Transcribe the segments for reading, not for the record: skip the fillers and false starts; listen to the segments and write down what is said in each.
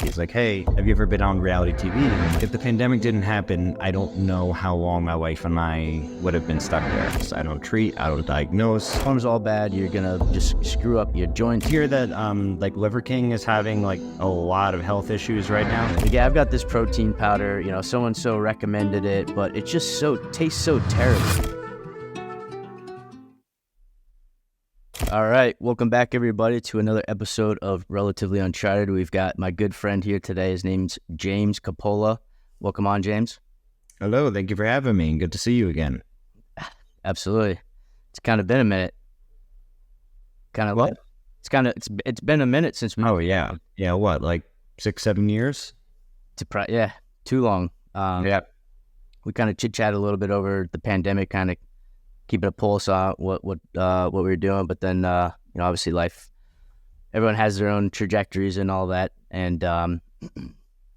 He's like, hey, have you ever been on reality TV? If the pandemic didn't happen, I don't know how long my wife and I would have been stuck there. So I don't treat, I don't diagnose. Form's all bad. You're gonna just screw up your joints. Hear that like Liver King is having like a lot of health issues right now. Like, yeah, I've got this protein powder. You know, so and so recommended it, but it just tastes so terrible. All right, welcome back, everybody, to another episode of Relatively Uncharted. We've got my good friend here today. His name's James Cappola. Welcome on, James. Hello, thank you for having me. Good to see you again. Absolutely. It's kind of been a minute. What? It's been a minute since we. Oh yeah, what, like 6-7 years? Yeah, too long. Yeah. We kind of chit chat a little bit over the pandemic, kind of keeping a pulse on what we were doing, but then obviously life, everyone has their own trajectories and all that, and I've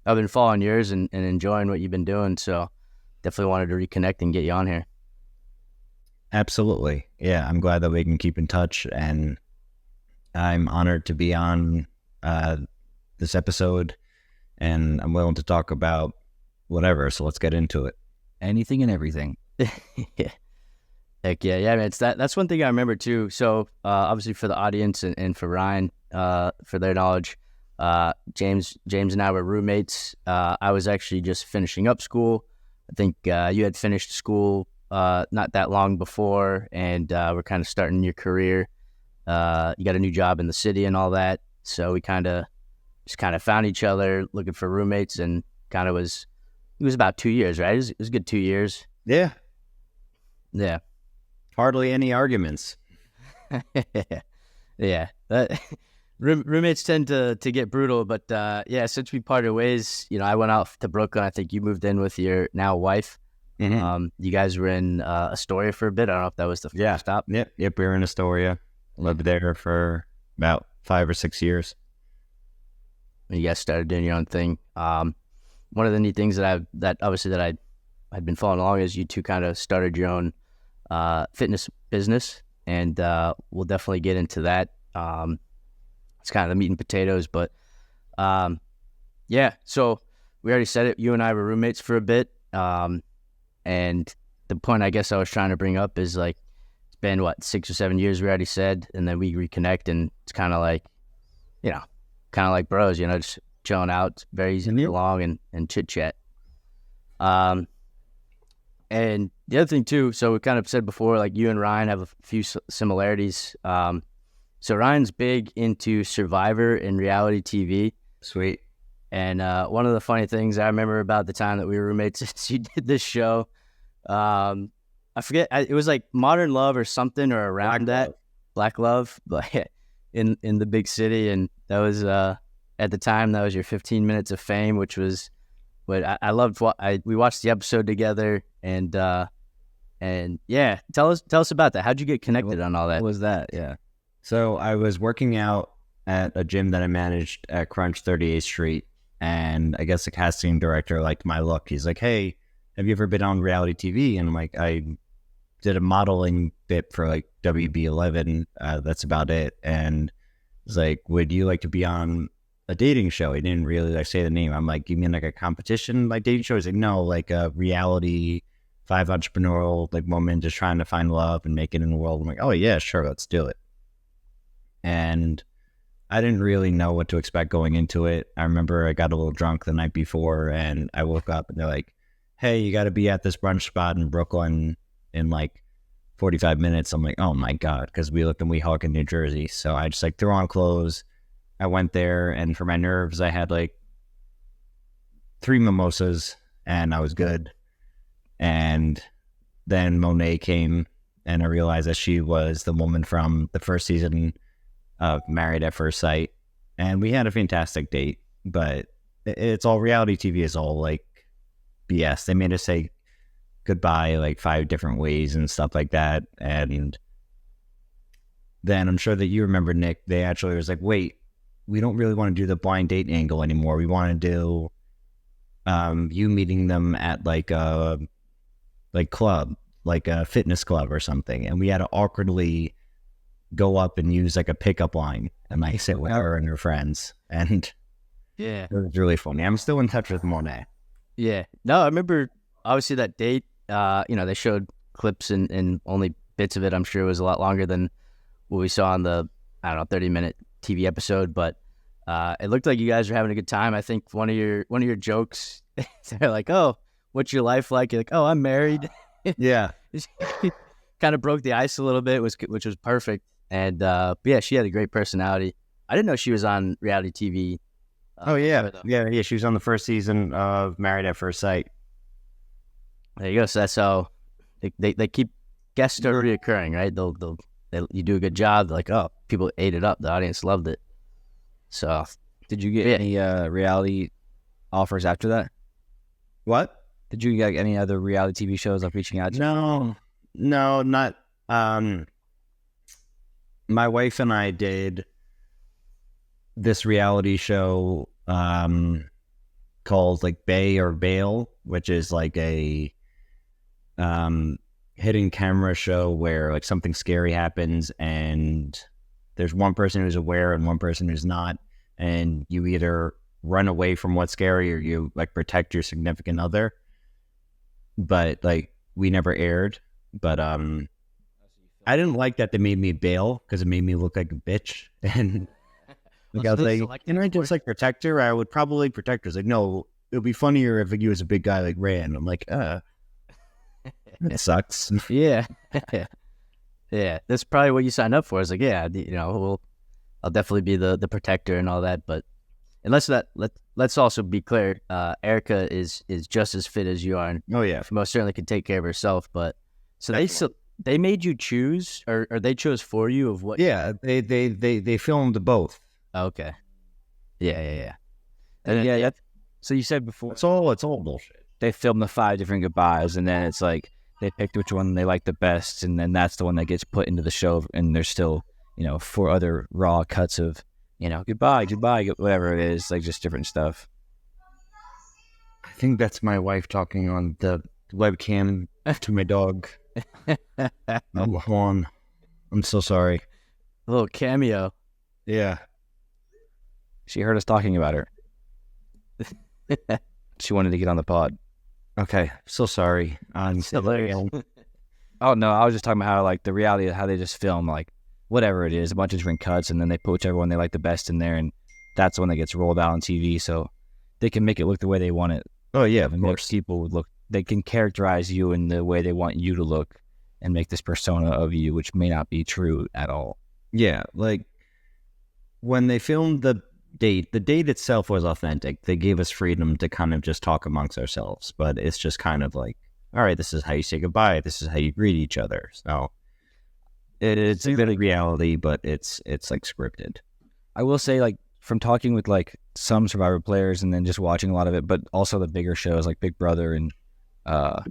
been following yours and enjoying what you've been doing, so definitely wanted to reconnect and get you on here. Absolutely. Yeah, I'm glad that we can keep in touch, and I'm honored to be on this episode, and I'm willing to talk about whatever, so let's get into it. Anything and everything. Yeah. Heck yeah, man. That's one thing I remember too. So obviously for the audience and for Ryan, for their knowledge, James and I were roommates. I was actually just finishing up school. I think you had finished school not that long before, and we're kind of starting your career. You got a new job in the city and all that. So we just found each other looking for roommates, and it was about 2 years, right? It was a good 2 years. Yeah. Yeah. Hardly any arguments. Yeah. Roommates tend to get brutal, but yeah, since we parted ways, I went out to Brooklyn. I think you moved in with your now wife. Mm-hmm. You guys were in Astoria for a bit. I don't know if that was the first stop. Yep, we were in Astoria. Lived there for about 5 or 6 years. You guys started doing your own thing. One of the neat things that I'd been following along is you two kind of started your own fitness business, and we'll definitely get into that. It's kind of the meat and potatoes, but yeah, so we already said it, you and I were roommates for a bit, and the point I guess I was trying to bring up is, like, it's been 6 or 7 years, we already said, and then we reconnect, and it's kind of like bros, just chilling out. It's very easy to get along and chit chat. And the other thing too, so we kind of said before, like, you and Ryan have a few similarities. So Ryan's big into Survivor and reality TV. Sweet. And one of the funny things I remember about the time that we were roommates is you did this show. I forget, it was like Modern Love or something, or around Black Love, but in the big city. And that was, at the time, that was your 15 minutes of fame, which was what I loved. We watched the episode together, and yeah, tell us about that. How'd you get connected on all that? What was that? Yeah. So I was working out at a gym that I managed at Crunch 38th Street, and I guess the casting director liked my look. He's like, hey, have you ever been on reality TV? And I'm like, I did a modeling bit for like WB11. That's about it. And he's like, would you like to be on a dating show? He didn't really say the name. I'm like, you mean like a competition like dating show? He's like, no, like a reality 5 entrepreneurial like woman just trying to find love and make it in the world. I'm like, oh yeah, sure, let's do it. And I didn't really know what to expect going into it. I remember I got a little drunk the night before, and I woke up and they're like, hey, you got to be at this brunch spot in Brooklyn in like 45 minutes. I'm like, oh my God, because we lived in Weehawken, New Jersey. So I just threw on clothes. I went there, and for my nerves, I had like 3 mimosas, and I was good. And then Monet came, and I realized that she was the woman from the first season of Married at First Sight. And we had a fantastic date, but it's all reality TV is all like BS. They made us say goodbye like 5 different ways and stuff like that. And then I'm sure that you remember, Nick, they actually was like, wait, we don't really want to do the blind date angle anymore. We want to do you meeting them at like a club, like a fitness club or something. And we had to awkwardly go up and use like a pickup line and like sit with her and her friends. And Yeah. It was really funny. I'm still in touch with Monet. Yeah. No, I remember obviously that date. They showed clips and only bits of it. I'm sure it was a lot longer than what we saw on the, I don't know, 30-minute TV episode, but it looked like you guys were having a good time. I think one of your jokes, they're like, "Oh, what's your life like?" You're like, "Oh, I'm married." Yeah. Kind of broke the ice a little bit, which was perfect. And but yeah, she had a great personality. I didn't know she was on reality TV. Oh yeah, Before, though. yeah. She was on the first season of Married at First Sight. There you go. So that's how they keep guest star reoccurring, right? You do a good job. They're like, oh, people ate it up. The audience loved it. So Did you get any reality offers after that? What? Did you get any other reality TV shows like reaching out to? No, not. My wife and I did this reality show called like Bay or Bail, which is like a hidden camera show where like something scary happens and there's one person who's aware and one person who's not, and you either run away from what's scary or you like protect your significant other. But like we never aired. But I didn't like that they made me bail because it made me look like a bitch. And like I was like, can I just like protect her? I would probably protect her. It's like, no, it would be funnier if you as a big guy like ran. I'm like, that sucks. Yeah. Yeah. That's probably what you signed up for. It's like, yeah, I'll definitely be the protector and all that. But let's also be clear. Erica is just as fit as you are, and Oh yeah, she most certainly can take care of herself. But so they made you choose, or they chose for you of what? yeah. They filmed both. Okay. Yeah. And yeah. So you said before It's all bullshit. they filmed the 5 different goodbyes, and then it's like they picked which one they like the best, and then that's the one that gets put into the show. And there's still 4 other raw cuts of goodbye, whatever it is, like just different stuff. I think that's my wife talking on the webcam to my dog. Oh, Juan, I'm so sorry. A little cameo. Yeah. She heard us talking about her. She wanted to get on the pod. Okay, so sorry. Hilarious. Oh no, I was just talking about how like the reality of how they just film like whatever it is, a bunch of different cuts, and then they put whichever one they like the best in there, and that's the one that gets rolled out on TV, so they can make it look the way they want it. Oh yeah, of And course. most people would look. They can characterize you in the way they want you to look, and make this persona of you, which may not be true at all. Yeah, like when they filmed the date itself was authentic. They gave us freedom to kind of just talk amongst ourselves, but it's just kind of like, all right, this is how you say goodbye. This is how you greet each other. So it's a bit of reality, but it's like scripted. I will say, like, from talking with like some Survivor players and then just watching a lot of it, but also the bigger shows like Big Brother and I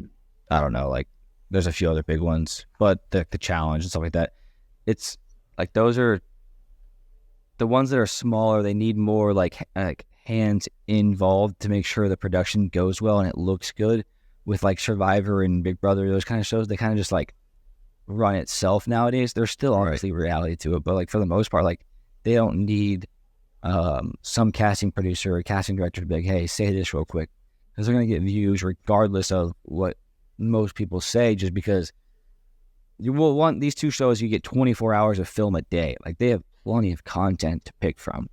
don't know, like there's a few other big ones, but the challenge and stuff like that. It's like those are the ones that are smaller. They need more like hands involved to make sure the production goes well and it looks good. With like Survivor and Big Brother, those kind of shows, they kind of just like run itself nowadays. There's still obviously reality to it, but like for the most part, like they don't need some casting producer or casting director to be like, hey, say this real quick, because they're going to get views regardless of what most people say, just because you will want these 2 shows. You get 24 hours of film a day. Like they have plenty of content to pick from,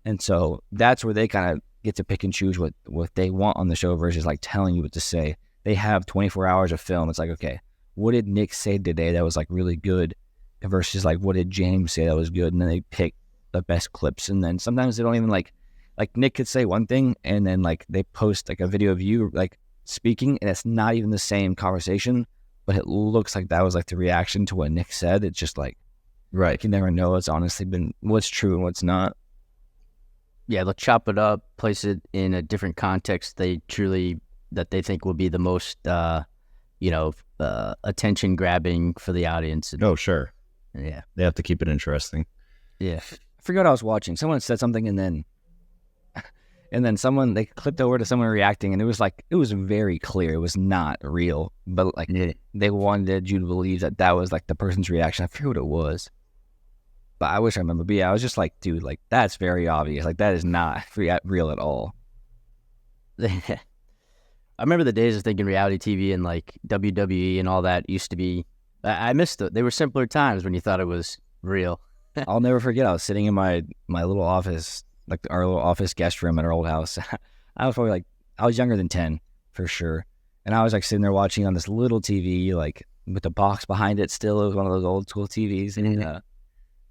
and so that's where they kind of get to pick and choose what they want on the show versus like telling you what to say. They have 24 hours of film. It's like, okay, what did Nick say today that was like really good versus like what did James say that was good, and then they pick the best clips. And then sometimes they don't even like Nick could say one thing and then like they post like a video of you like speaking and it's not even the same conversation, but it looks like that was like the reaction to what Nick said. It's just like, right, you can never know. It's honestly been what's true and what's not. Yeah, they'll chop it up, place it in a different context that they think will be the most attention grabbing for the audience. Oh sure. Yeah, They have to keep it interesting. yeah. I forgot what I was watching. Someone said something and then they clipped over to someone reacting, and it was very clear it was not real, but like they wanted you to believe that was like the person's reaction. I forget what it was. But I wish I remember. But yeah, I was just like, dude, like that's very obvious. Like that is not real at all. I remember the days of thinking reality TV and like WWE and all that used to be. I missed it. They were simpler times when you thought it was real. I'll never forget. I was sitting in my little office, like our little office guest room at our old house. I was probably like, I was younger than 10 for sure. And I was like sitting there watching on this little TV, like with the box behind it still. It was one of those old school TVs. And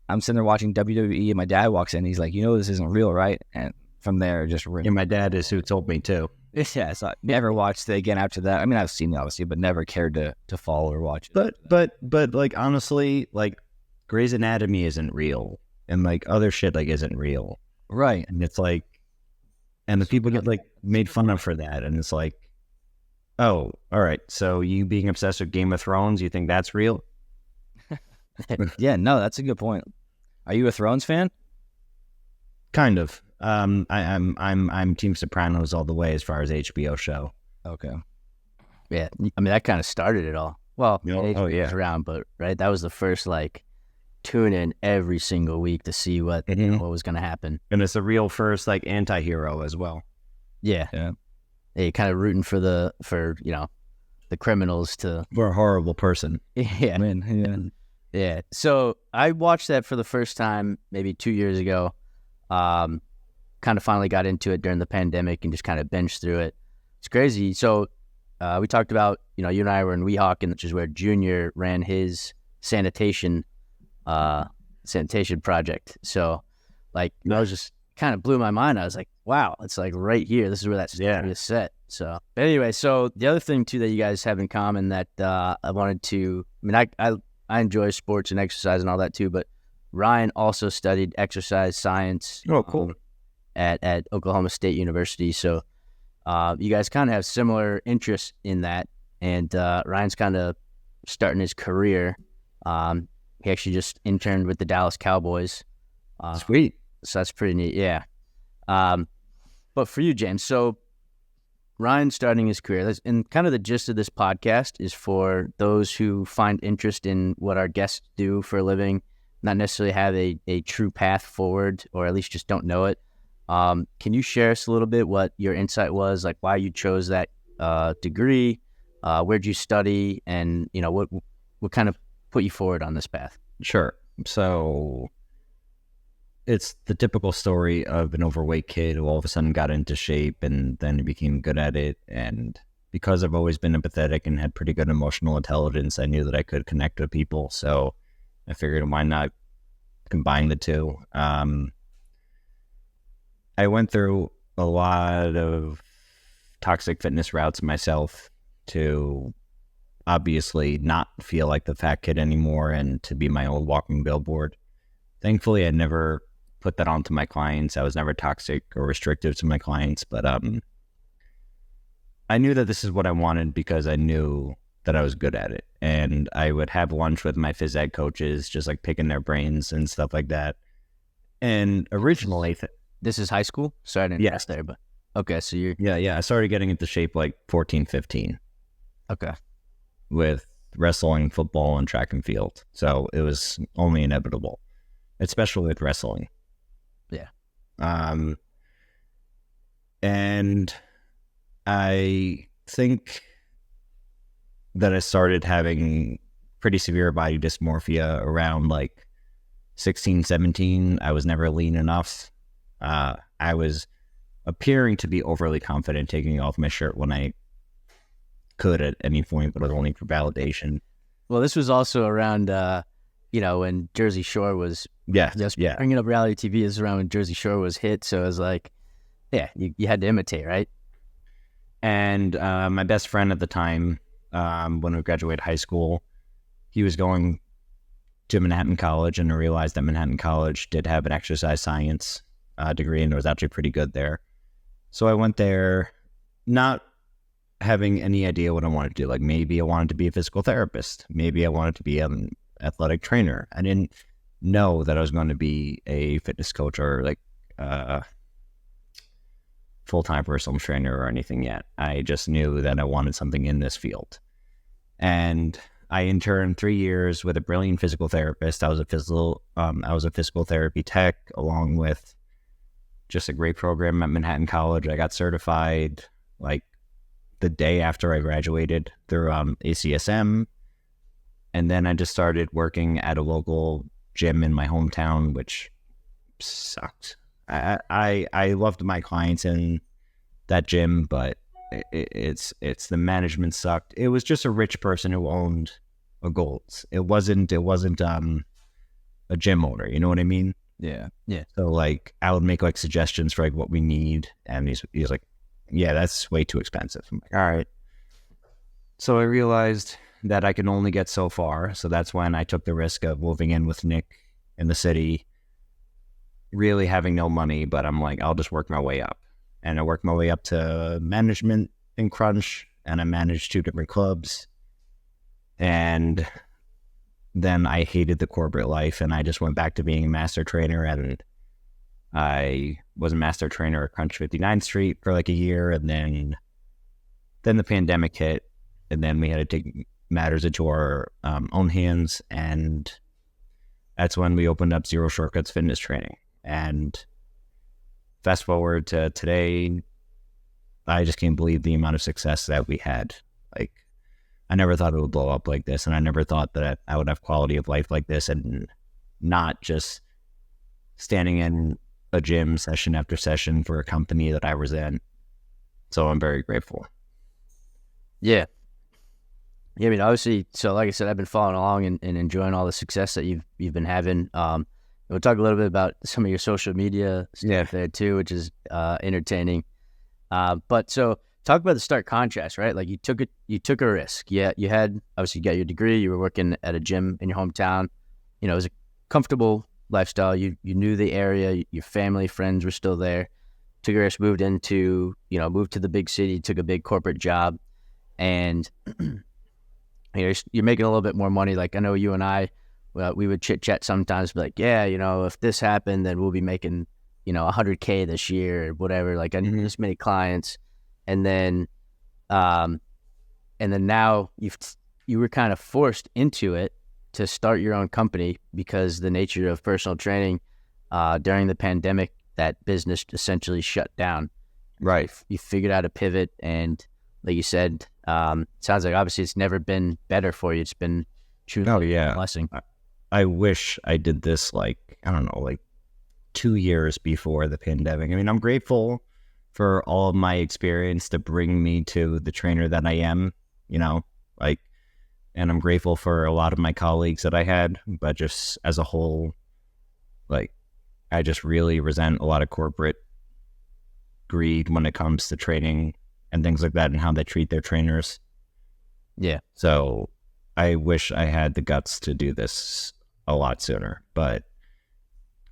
I'm sitting there watching WWE, and my dad walks in. He's like, this isn't real, right? And from there, just And my dad is who told me too. yeah. So I never watched it again after that. I mean, I've seen it obviously, but never cared to follow or watch it. But like honestly, like Grey's Anatomy isn't real, and like other shit like isn't real, Right. and it's like, and the people get like made fun of for that, and it's like, oh, all right, so you being obsessed with Game of Thrones, you think that's real? Yeah. No, that's a good point. Are you a Thrones fan? Kind of. I'm Team Sopranos all the way as far as HBO show. Okay. Yeah, I mean that kind of started it all. Well, Oh yeah. was around, but right, that was the first like tune in every single week to see what was going to happen. And it's the real first like anti-hero as well. Yeah, Yeah. You're kind of rooting for the criminals to For a horrible person. yeah. Win. Yeah. Yeah. So I watched that for the first time maybe 2 years ago. Kind of finally got into it during the pandemic and just kind of binged through it. It's crazy. So we talked about, you and I were in Weehawken, which is where Junior ran his sanitation project. So like that was just kind of blew my mind. I was like, wow, it's like right here. This is where that story is set. So but anyway, so the other thing too that you guys have in common that I wanted to, I mean, I enjoy sports and exercise and all that too, but Ryan also studied exercise science. Oh, cool. At Oklahoma State University. So you guys kind of have similar interests in that. And Ryan's kind of starting his career. He actually just interned with the Dallas Cowboys. Sweet. So that's pretty neat. Yeah. But for you, James, so Ryan's starting his career. And kind of the gist of this podcast is for those who find interest in what our guests do for a living, not necessarily have a true path forward, or at least just don't know it. Can you share us a little bit what your insight was, like why you chose that degree, where'd you study, and what kind of put you forward on this path? Sure. So it's the typical story of an overweight kid who all of a sudden got into shape and then became good at it. And because I've always been empathetic and had pretty good emotional intelligence, I knew that I could connect with people. So I figured, why not combine the two? I went through a lot of toxic fitness routes myself to obviously not feel like the fat kid anymore and to be my own walking billboard. Thankfully, I never put that onto my clients. I was never toxic or restrictive to my clients, but I knew that this is what I wanted because I knew that I was good at it. And I would have lunch with my phys ed coaches, just like picking their brains and stuff like that. And originally... This is high school? Sorry, I didn't ask there, but okay, so you're... Yeah. I started getting into shape like 14, 15. Okay. With wrestling, football, and track and field. So it was only inevitable, especially with wrestling. Yeah. And I think that I started having pretty severe body dysmorphia around like 16, 17. I was never lean enough. I was appearing to be overly confident taking off my shirt when I could at any point, but it was only for validation. Well, this was also around, when Jersey Shore was... Bringing up reality TV is around when Jersey Shore was hit, so it was like, you had to imitate, right? And my best friend at the time, when we graduated high school, he was going to Manhattan College, and I realized that Manhattan College did have an exercise science degree, and it was actually pretty good there. So I went there, not having any idea what I wanted to do. Like maybe I wanted to be a physical therapist. Maybe I wanted to be an athletic trainer. I didn't know that I was going to be a fitness coach or like full-time personal trainer or anything yet. I just knew that I wanted something in this field. And I interned 3 years with a brilliant physical therapist. I was a physical therapy tech, along with just a great program at Manhattan College. I got certified like the day after I graduated through ACSM, and then I just started working at a local gym in my hometown, which sucked. I loved my clients in that gym, but it's the management sucked. It was just a rich person who owned a Gold's. It wasn't a gym owner. You know what I mean? Yeah. So like I would make like suggestions for like what we need, and he's like, yeah, that's way too expensive. I'm like, all right. So I realized that I can only get so far. So that's when I took the risk of moving in with Nick in the city, really having no money, but I'm like, I'll just work my way up. And I worked my way up to management in Crunch, and I managed 2 different clubs. And then I hated the corporate life, and I just went back to being a master trainer. And I was a master trainer at Crunch 59th Street for like a year, and then the pandemic hit, and then we had to take matters into our own hands, and that's when we opened up Zero Shortcuts Fitness Training. And fast forward to today, I just can't believe the amount of success that we had. Like, I never thought it would blow up like this, and I never thought that I would have quality of life like this, and not just standing in a gym session after session for a company that I was in. So I'm very grateful. Yeah. Yeah, I mean, obviously, so like I said, I've been following along and enjoying all the success that you've been having. We'll talk a little bit about some of your social media stuff there too, which is entertaining. But so talk about the stark contrast, right? Like you took a risk. Yeah, you had obviously you got your degree. You were working at a gym in your hometown. You know, it was a comfortable lifestyle. You knew the area. Your family, friends were still there. Took a risk, moved to the big city. Took a big corporate job, and you're making a little bit more money. Like I know you and I, we would chit chat sometimes, be like, yeah, if this happened, then we'll be making, $100K this year or whatever. Like I need this many clients, and then now you were kind of forced into it to start your own company because the nature of personal training during the pandemic, that business essentially shut down. Right. You figured out a pivot, and like you said, sounds like obviously it's never been better for you. It's been truly a blessing. I wish I did this like 2 years before the pandemic. I mean, I'm grateful for all of my experience to bring me to the trainer that I am, and I'm grateful for a lot of my colleagues that I had, but just as a whole, like, I just really resent a lot of corporate greed when it comes to training and things like that and how they treat their trainers. Yeah. So I wish I had the guts to do this a lot sooner, but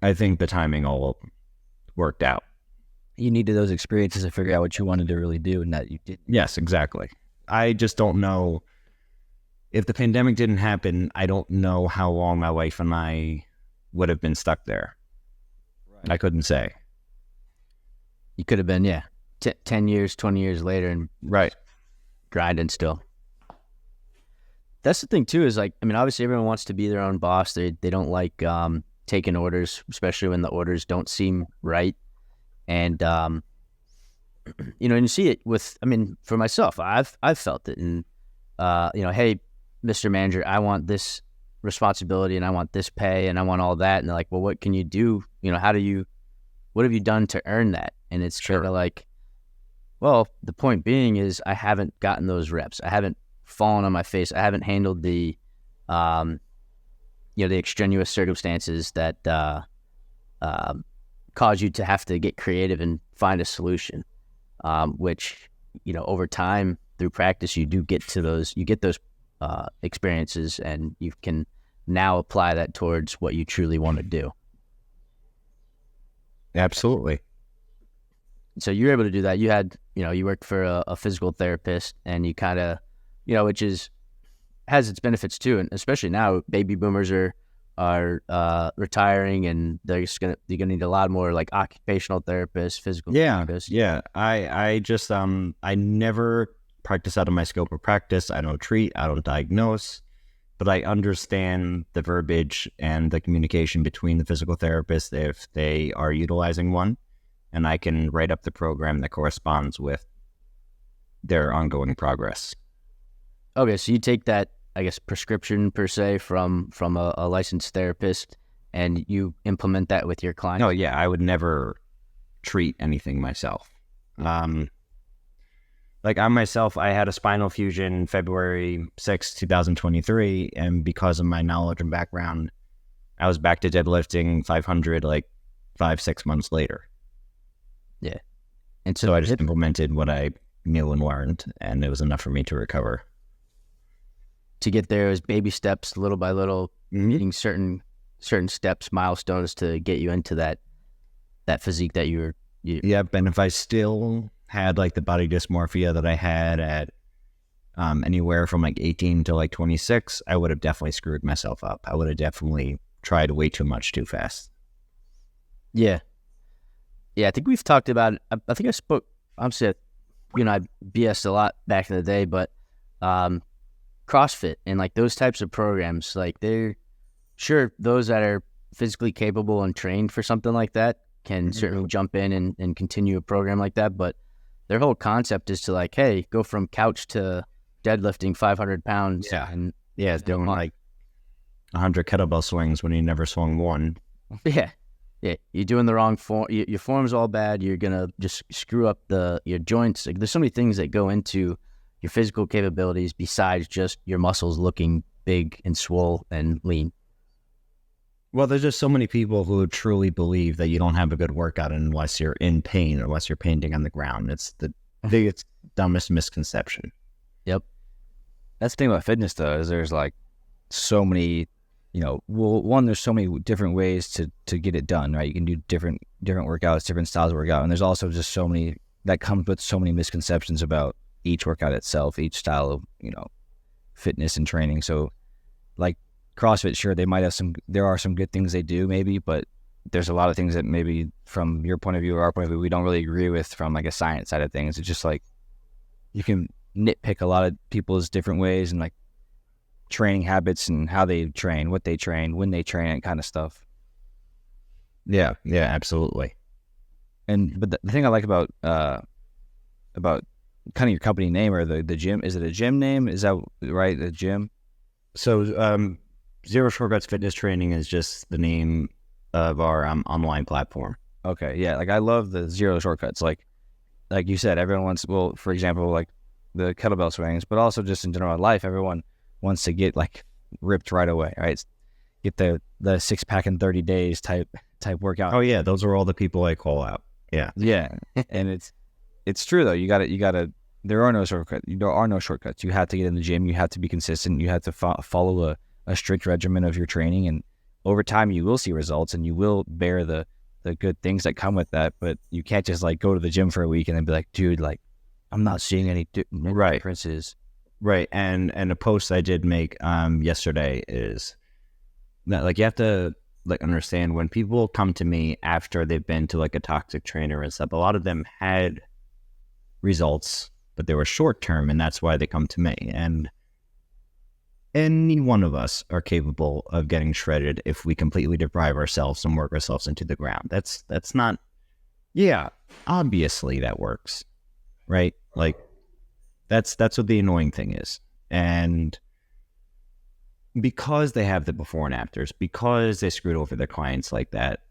I think the timing all worked out. You needed those experiences to figure out what you wanted to really do, and that you did. Yes, exactly. I just don't know. If the pandemic didn't happen, I don't know how long my wife and I would have been stuck there. Right. I couldn't say. You could have been, 10 years, 20 years later, and right, grinding still. That's the thing too, is like, I mean, obviously everyone wants to be their own boss. They don't like taking orders, especially when the orders don't seem right. And and you see it with, I mean, for myself, I've felt it. And hey, Mr. Manager, I want this responsibility, and I want this pay, and I want all that. And they're like, well, what can you do? What have you done to earn that? And it's kind of like, well, the point being is I haven't gotten those reps. I haven't fallen on my face. I haven't handled the extraneous circumstances that cause you to have to get creative and find a solution, which, over time through practice, you get those experiences, and you can now apply that towards what you truly want to do. Absolutely. So you were able to do that. You had, you worked for a physical therapist, and you kind of, which has its benefits too. And especially now, baby boomers are retiring, and you're gonna need a lot more like occupational therapists, physical therapists. Yeah. I just I never practice out of my scope of practice. I don't treat. I don't diagnose. but I understand the verbiage and the communication between the physical therapist if they are utilizing one, and I can write up the program that corresponds with their ongoing progress. Okay, so you take that, I guess, prescription per se from a licensed therapist, and you implement that with your clients. No, yeah, I would never treat anything myself. Like I myself, I had a spinal fusion February 6th, 2023, and because of my knowledge and background, I was back to deadlifting 500 like 5-6 months later. Yeah, and So I just implemented what I knew and learned, and it was enough for me to recover. to get there is baby steps, little by little, hitting certain steps, milestones to get you into that physique that you. Yep, and if I still had like the body dysmorphia that I had at anywhere from like 18 to like 26, I would have definitely screwed myself up. I would have definitely tried way too much too fast. Yeah. I think we've talked about it. I think I spoke. Obviously, I BS'd a lot back in the day, but CrossFit and like those types of programs, like they're sure those that are physically capable and trained for something like that can certainly jump in and continue a program like that. But their whole concept is to like, hey, go from couch to deadlifting 500 pounds. Yeah. And Yeah, doing like 100 kettlebell swings when you never swung one. yeah, you're doing the wrong form. Your form's all bad. You're gonna just screw up your joints. Like, there's so many things that go into your physical capabilities besides just your muscles looking big and swole and lean. Well, there's just so many people who truly believe that you don't have a good workout unless you're in pain or unless you're painting on the ground. It's the biggest, dumbest misconception. Yep. That's the thing about fitness, though, is there's like so many, there's so many different ways to get it done, right? You can do different workouts, different styles of workout, and there's also just so many that comes with so many misconceptions about each workout itself, each style of fitness and training. So, like CrossFit, sure, there are some good things they do, maybe, but there's a lot of things that maybe from your point of view or our point of view we don't really agree with from like a science side of things. It's just like you can nitpick a lot of people's different ways and like training habits and how they train, what they train, when they train, and kind of stuff. Yeah, absolutely. But the thing I like about kind of your company name or the gym, is it a gym name? Is that right? The gym? So Zero Shortcuts Fitness Training is just the name of our online platform. Okay, yeah. Like I love the zero shortcuts. Like you said, everyone wants, well, for example, like the kettlebell swings, but also just in general life, everyone wants to get like ripped right away, right? Get the 6-pack in 30 days type workout. Oh yeah, those are all the people I call out. Yeah. And it's true though. You gotta. There are no shortcuts. There are no shortcuts. You have to get in the gym. You have to be consistent. You have to follow a strict regimen of your training, and over time you will see results, and you will bear the good things that come with that. But you can't just like go to the gym for a week and then be like, dude, like I'm not seeing any differences. Right. And a post I did make yesterday is that like you have to like understand when people come to me after they've been to like a toxic trainer and stuff, a lot of them had results, but they were short term, and that's why they come to me. And any one of us are capable of getting shredded if we completely deprive ourselves and work ourselves into the ground. That's not, yeah, obviously that works, right? Like that's what the annoying thing is. And because they have the before and afters, because they screwed over their clients like that,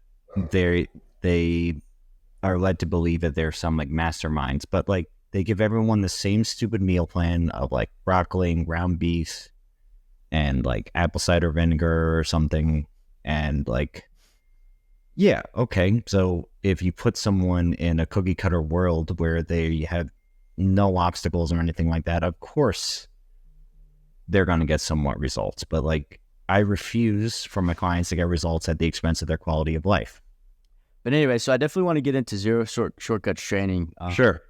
they are led to believe that they're some like masterminds, but like they give everyone the same stupid meal plan of like broccoli and ground beef and like apple cider vinegar or something. And like, yeah, okay. So if you put someone in a cookie cutter world where they have no obstacles or anything like that, of course they're going to get somewhat results. But like, I refuse for my clients to get results at the expense of their quality of life. But anyway, so I definitely want to get into shortcuts training. Sure.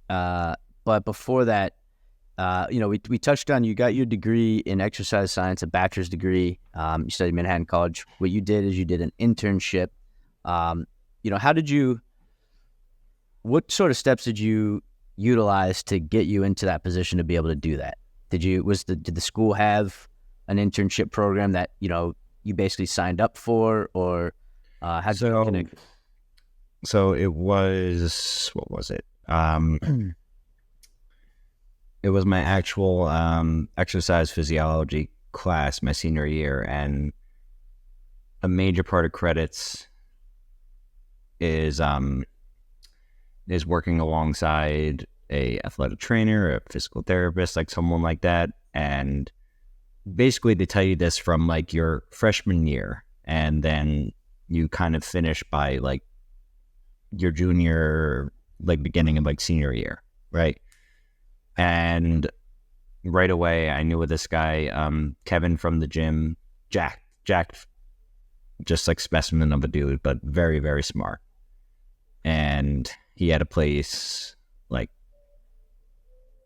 But before that, we touched on, you got your degree in exercise science, a bachelor's degree. You studied Manhattan College. What you did is you did an internship. What sort of steps did you utilize to get you into that position to be able to do that? Did the school have an internship program that you basically signed up for, or how did you So, connect? so it was, what was it? It was my actual exercise physiology class my senior year, and a major part of credits is working alongside a athletic trainer, a physical therapist, like someone like that. And basically they tell you this from like your freshman year, and then you kind of finish by like your junior, like beginning of like senior year, right? And right away I knew with this guy, Kevin from the gym, Jack, just like specimen of a dude, but very, very smart. And he had a place like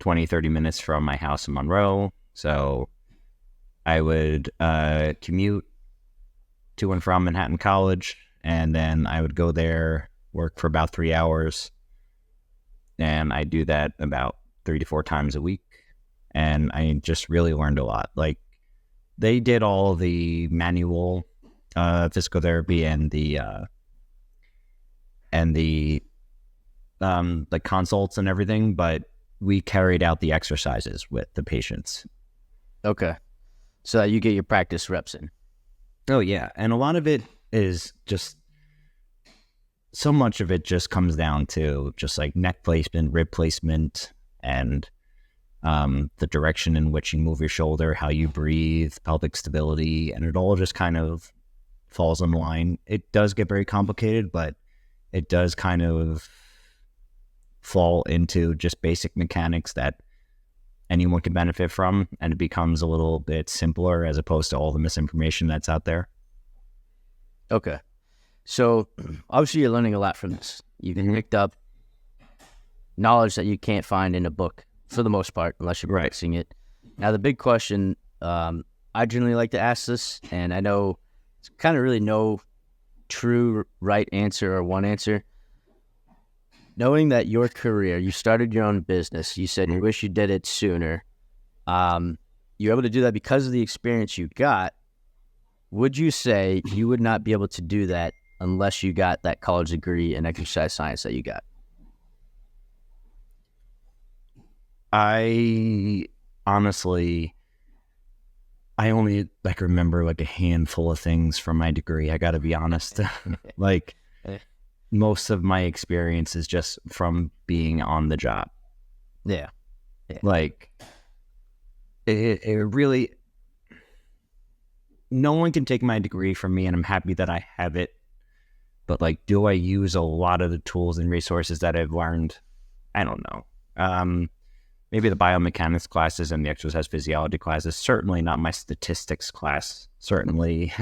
20, 30 minutes from my house in Monroe. So I would commute to and from Manhattan College, and then I would go there, work for about 3 hours, and I do that about 3 to 4 times a week. And I just really learned a lot. Like, they did all the manual physical therapy and the like consults and everything, but we carried out the exercises with the patients. Okay, so that you get your practice reps in. Oh yeah, and a lot of it is just, so much of it just comes down to just like neck placement, rib placement, and the direction in which you move your shoulder, how you breathe, pelvic stability, and it all just kind of falls in line. It does get very complicated, but it does kind of fall into just basic mechanics that anyone can benefit from, and it becomes a little bit simpler as opposed to all the misinformation that's out there. Okay, so obviously you're learning a lot from this. You've picked up knowledge that you can't find in a book for the most part, unless you're practicing it. Now, the big question, I generally like to ask this, and I know it's kind of really no true right answer or one answer. Knowing that your career, you started your own business, you said you wish you did it sooner. You're able to do that because of the experience you got. Would you say you would not be able to do that unless you got that college degree in exercise science that you got? I honestly, I only like remember like a handful of things from my degree. I got to be honest. Like, most of my experience is just from being on the job. Yeah. Like, it really, no one can take my degree from me, and I'm happy that I have it. But like, do I use a lot of the tools and resources that I've learned? I don't know. Maybe the biomechanics classes and the exercise physiology classes. Certainly not my statistics class. Certainly,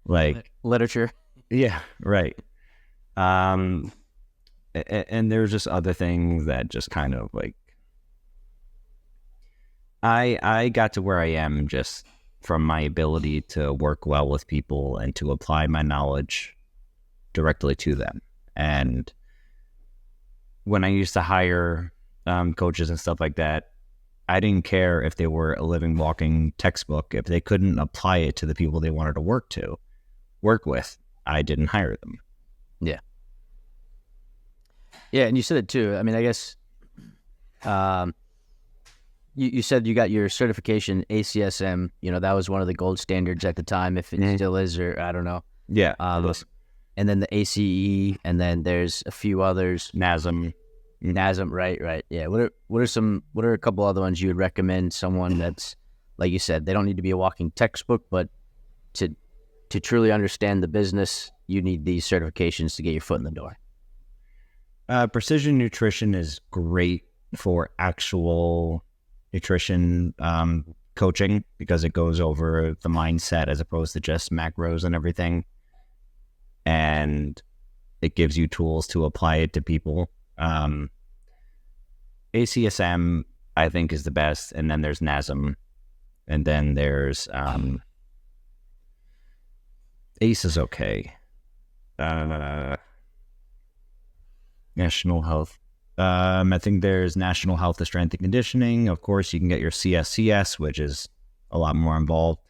like literature. Yeah, right. And there's just other things that just kind of like, I got to where I am just from my ability to work well with people and to apply my knowledge directly to them. And when I used to hire coaches and stuff like that, I didn't care if they were a living, walking textbook. If they couldn't apply it to the people they wanted to work with, I didn't hire them. Yeah. Yeah, and you said it too. I mean, I guess you said you got your certification, ACSM. That was one of the gold standards at the time, if it still is, or I don't know. Yeah. And then the ACE, and then there's a few others. NASM, right. Yeah. What are a couple other ones you would recommend someone that's, like you said, they don't need to be a walking textbook, but to truly understand the business, you need these certifications to get your foot in the door? Precision nutrition is great for actual nutrition coaching, because it goes over the mindset as opposed to just macros and everything. And it gives you tools to apply it to people. ACSM, I think, is the best. And then there's NASM. And then there's ACE is okay. National Health. I think there's National Health of Strength and Conditioning. Of course, you can get your CSCS, which is a lot more involved.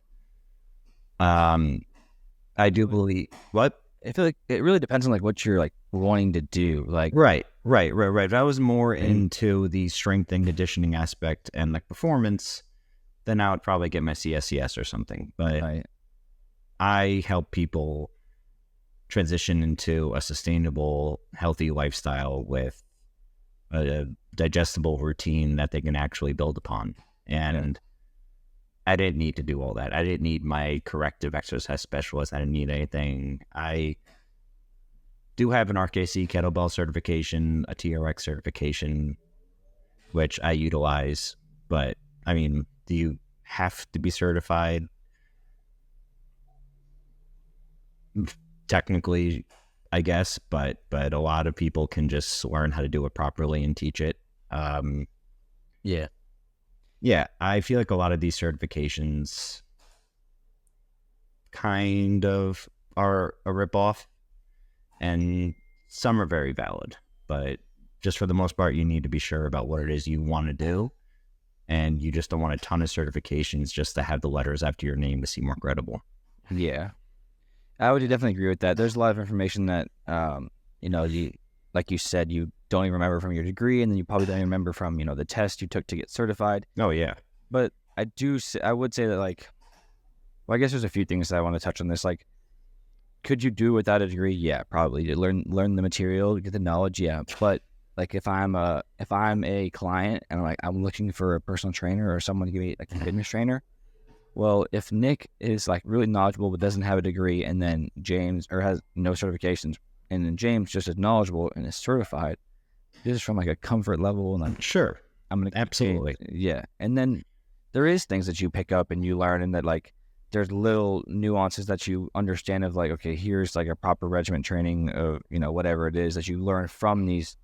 I do believe what. I feel like it really depends on like what you're like wanting to do. Like, Right. If I was more into the strength and conditioning aspect and like performance, then I would probably get my CSCS or something. But right. I help people transition into a sustainable, healthy lifestyle with a digestible routine that they can actually build upon. And I didn't need to do all that. I didn't need my corrective exercise specialist. I didn't need anything. I do have an RKC kettlebell certification, a TRX certification, which I utilize. But I mean, do you have to be certified? Technically, I guess, but a lot of people can just learn how to do it properly and teach it. Yeah. Yeah, I feel like a lot of these certifications kind of are a ripoff, and some are very valid. But just for the most part, you need to be sure about what it is you want to do, and you just don't want a ton of certifications just to have the letters after your name to seem more credible. Yeah. I would definitely agree with that. There's a lot of information that, you, like you said, you don't even remember from your degree, and then you probably don't even remember from, the test you took to get certified. Oh, yeah. But I would say that, like, well, I guess there's a few things that I want to touch on this. Like, could you do without a degree? Yeah, probably. To learn the material, get the knowledge. Yeah, but like if I'm a client and I'm looking for a personal trainer or someone to give me like a fitness trainer. Well, if Nick is like really knowledgeable but doesn't have a degree, and then James or has no certifications, and then James just is knowledgeable and is certified, this is from like a comfort level, and like Sure. I'm gonna Absolutely. yeah. And then there is things that you pick up and you learn, and that like there's little nuances that you understand of like, okay, here's like a proper regiment training of whatever it is that you learn from these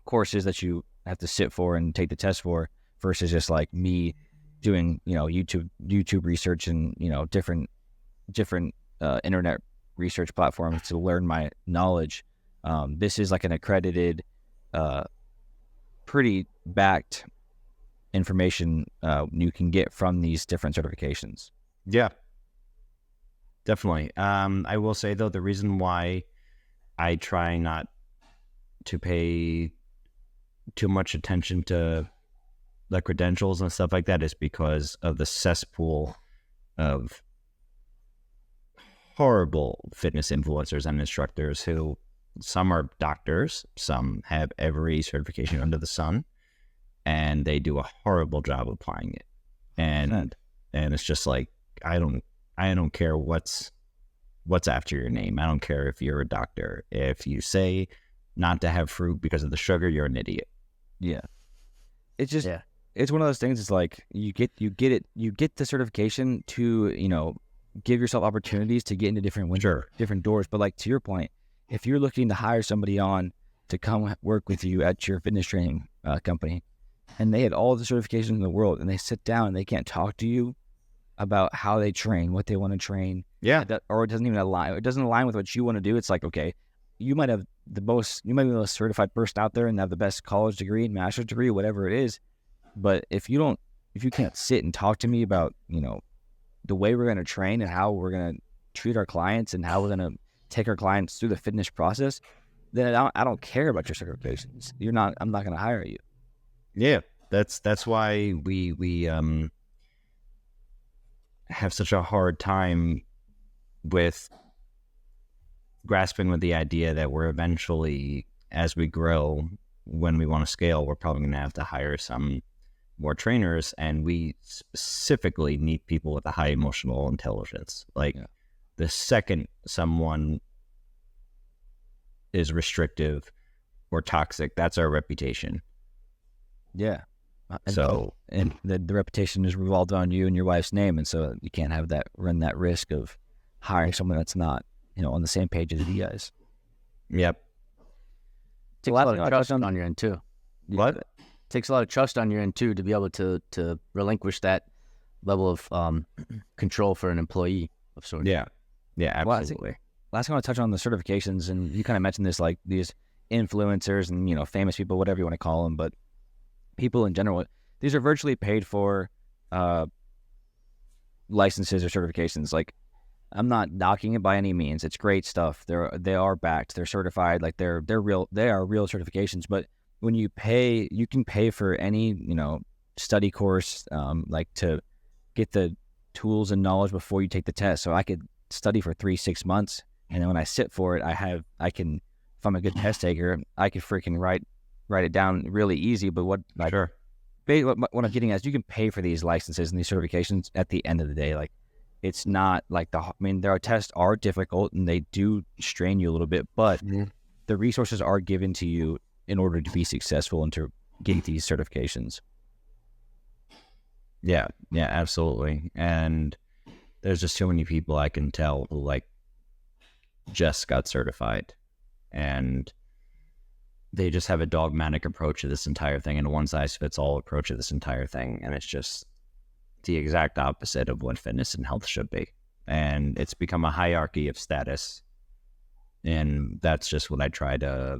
courses that you have to sit for and take the test for, versus just like me doing YouTube research and different internet research platforms to learn my knowledge. This is like an accredited, pretty backed information you can get from these different certifications. Yeah, definitely. I will say though, the reason why I try not to pay too much attention to the credentials and stuff like that is because of the cesspool of horrible fitness influencers and instructors who, some are doctors, some have every certification under the sun, and they do a horrible job applying it. And it's just like, I don't care what's after your name. I don't care if you're a doctor. If you say not to have fruit because of the sugar, you're an idiot. Yeah. It's just it's one of those things. It's like you get the certification to give yourself opportunities to get into different doors. But like to your point, if you're looking to hire somebody on to come work with you at your fitness training company, and they had all the certifications in the world, and they sit down and they can't talk to you about how they train, what they want to train, or it doesn't even align. It doesn't align with what you want to do. It's like, okay, you might be the most certified person out there and have the best college degree and master's degree, whatever it is. But if you can't sit and talk to me about, the way we're going to train and how we're going to treat our clients and how we're going to take our clients through the fitness process, then I don't care about your certifications. I'm not going to hire you. Yeah. That's why we have such a hard time with grasping with the idea that we're eventually, as we grow, when we want to scale, we're probably going to have to hire some more trainers, and we specifically need people with a high emotional intelligence. Like the second someone is restrictive or toxic, that's our reputation. Yeah. And the reputation is revolved on you and your wife's name, and so you can't have that run that risk of hiring someone that's not on the same page as you guys. Yep. Takes a lot of trust on your end too. What? Takes a lot of trust on your end too to be able to relinquish that level of control for an employee of sorts. Yeah, absolutely. Last thing I want to touch on the certifications, and you kind of mentioned this, like these influencers and famous people, whatever you want to call them, but people in general, these are virtually paid for licenses or certifications. Like, I'm not knocking it by any means. It's great stuff. They are backed. They're certified. Like they're real. They are real certifications. But when you pay, you can pay for any study course, like to get the tools and knowledge before you take the test. So I could study for 3-6 months, and then when I sit for it, I can, if I'm a good test taker, I could freaking write it down really easy. But what Sure. what I'm getting at is you can pay for these licenses and these certifications at the end of the day. Like, it's not like their tests are difficult and they do strain you a little bit, but the resources are given to you in order to be successful and to get these certifications. Yeah, absolutely. And there's just so many people I can tell who like just got certified, and they just have a dogmatic approach to this entire thing and a one size fits all approach to this entire thing. And it's just the exact opposite of what fitness and health should be. And it's become a hierarchy of status. And that's just what I try to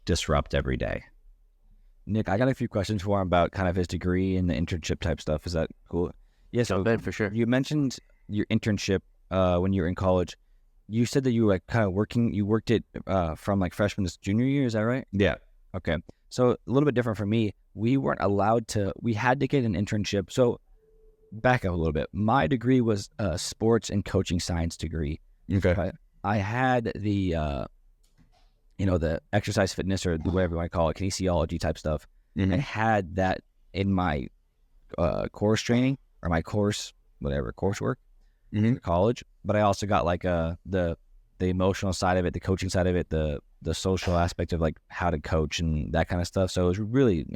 disrupt every day. Nick, I got a few questions for him about kind of his degree and the internship type stuff. Is that cool? Yes. So bad for sure. You mentioned your internship when you were in college. You said that you were like kind of working. You worked it from like freshman to junior year. Is that right? Yeah. Okay. So a little bit different for me. We weren't allowed to. We had to get an internship. So back up a little bit. My degree was a sports and coaching science degree. Okay. I had the the exercise fitness or whatever you want to call it, kinesiology type stuff. Mm-hmm. I had that in my course training or my coursework in college. But I also got like the emotional side of it, the coaching side of it, the social aspect of like how to coach and that kind of stuff. So it was really,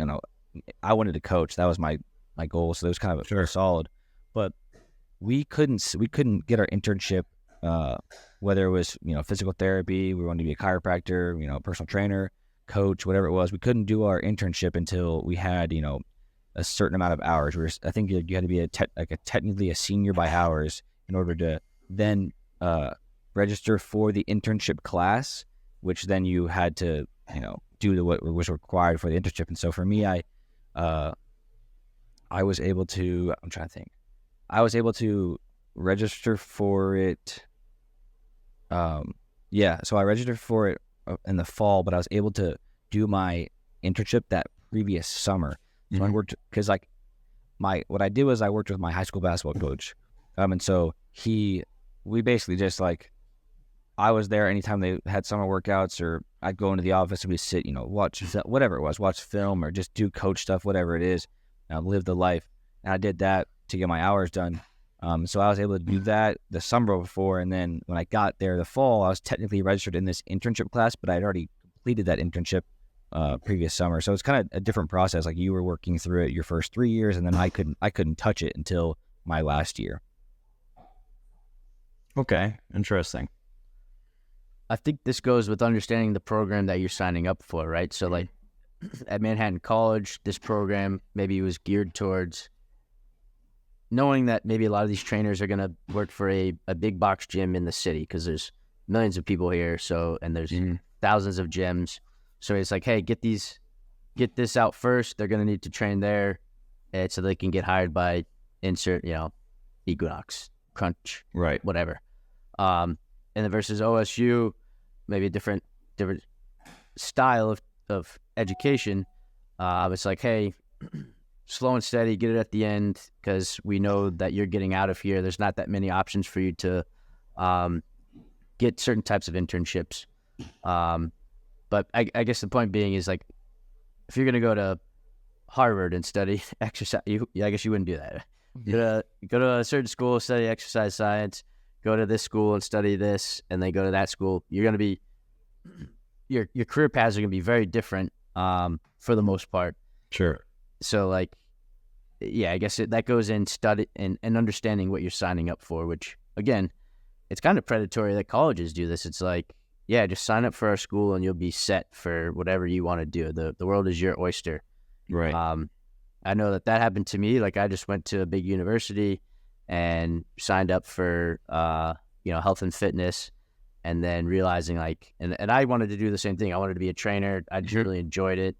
I wanted to coach. That was my goal. So it was kind of solid. But we couldn't get our internship, whether it was physical therapy, we wanted to be a chiropractor, personal trainer, coach, whatever it was. We couldn't do our internship until we had a certain amount of hours. I think you had to be technically a senior by hours in order to then register for the internship class, which then you had to do what was required for the internship. And so for me, I was able to. I'm trying to think. I was able to register for it. So I registered for it in the fall, but I was able to do my internship that previous summer. So I worked because what I did was I worked with my high school basketball coach, and so we basically just I was there anytime they had summer workouts, or I'd go into the office and we'd sit, watch whatever it was, watch film or just do coach stuff, whatever it is, live the life. And I did that to get my hours done. So I was able to do that the summer before, and then when I got there the fall, I was technically registered in this internship class, but I'd already completed that internship previous summer. So it's kind of a different process. Like you were working through it your first 3 years, and then I couldn't touch it until my last year. Okay, interesting. I think this goes with understanding the program that you're signing up for, right? So like at Manhattan College, this program maybe was geared towards knowing that maybe a lot of these trainers are going to work for a big box gym in the city because there's millions of people here. So, and there's thousands of gyms. So it's like, hey, get this out first. They're going to need to train there, and so they can get hired by insert, Equinox, Crunch, right, whatever. And then versus OSU, maybe a different style of education. It's like, hey, slow and steady, get it at the end because we know that you're getting out of here. There's not that many options for you to get certain types of internships. But I guess the point being is like, if you're going to go to Harvard and study exercise, I guess you wouldn't do that. Go to a certain school, study exercise science, go to this school and study this, and then go to that school. You're going to be, your career paths are going to be very different for the most part. Sure. So like, yeah, I guess that goes in study and understanding what you're signing up for, which again, it's kind of predatory that colleges do this. It's like, yeah, just sign up for our school and you'll be set for whatever you want to do. The world is your oyster. Right. I know that happened to me. Like I just went to a big university and signed up for, health and fitness, and then realizing and I wanted to do the same thing. I wanted to be a trainer. I just really enjoyed it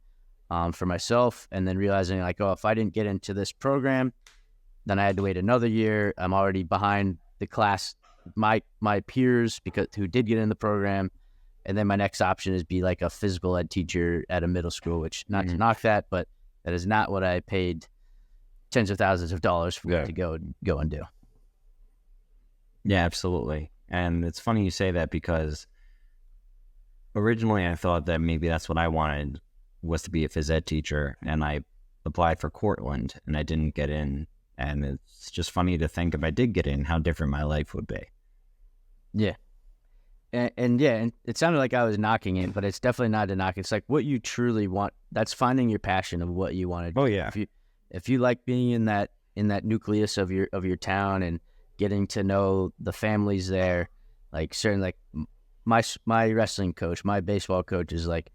for myself. And then realizing if I didn't get into this program, Then I had to wait another year. I'm already behind the class, my peers because who did get in the program. And then my next option is be like a physical ed teacher at a middle school, which not to knock that, but that is not what I paid tens of thousands of dollars for to go and do. Yeah, absolutely. And it's funny you say that because originally I thought that maybe that's what I wanted was to be a phys ed teacher, and I applied for Cortland and I didn't get in. And it's just funny to think if I did get in, how different my life would be. Yeah. And it sounded like I was knocking it, but it's definitely not a knock. It's like what you truly want. That's finding your passion of what you want to do. Oh yeah. If you like being in that nucleus of your town and getting to know the families there, like certainly like my wrestling coach, my baseball coach is like,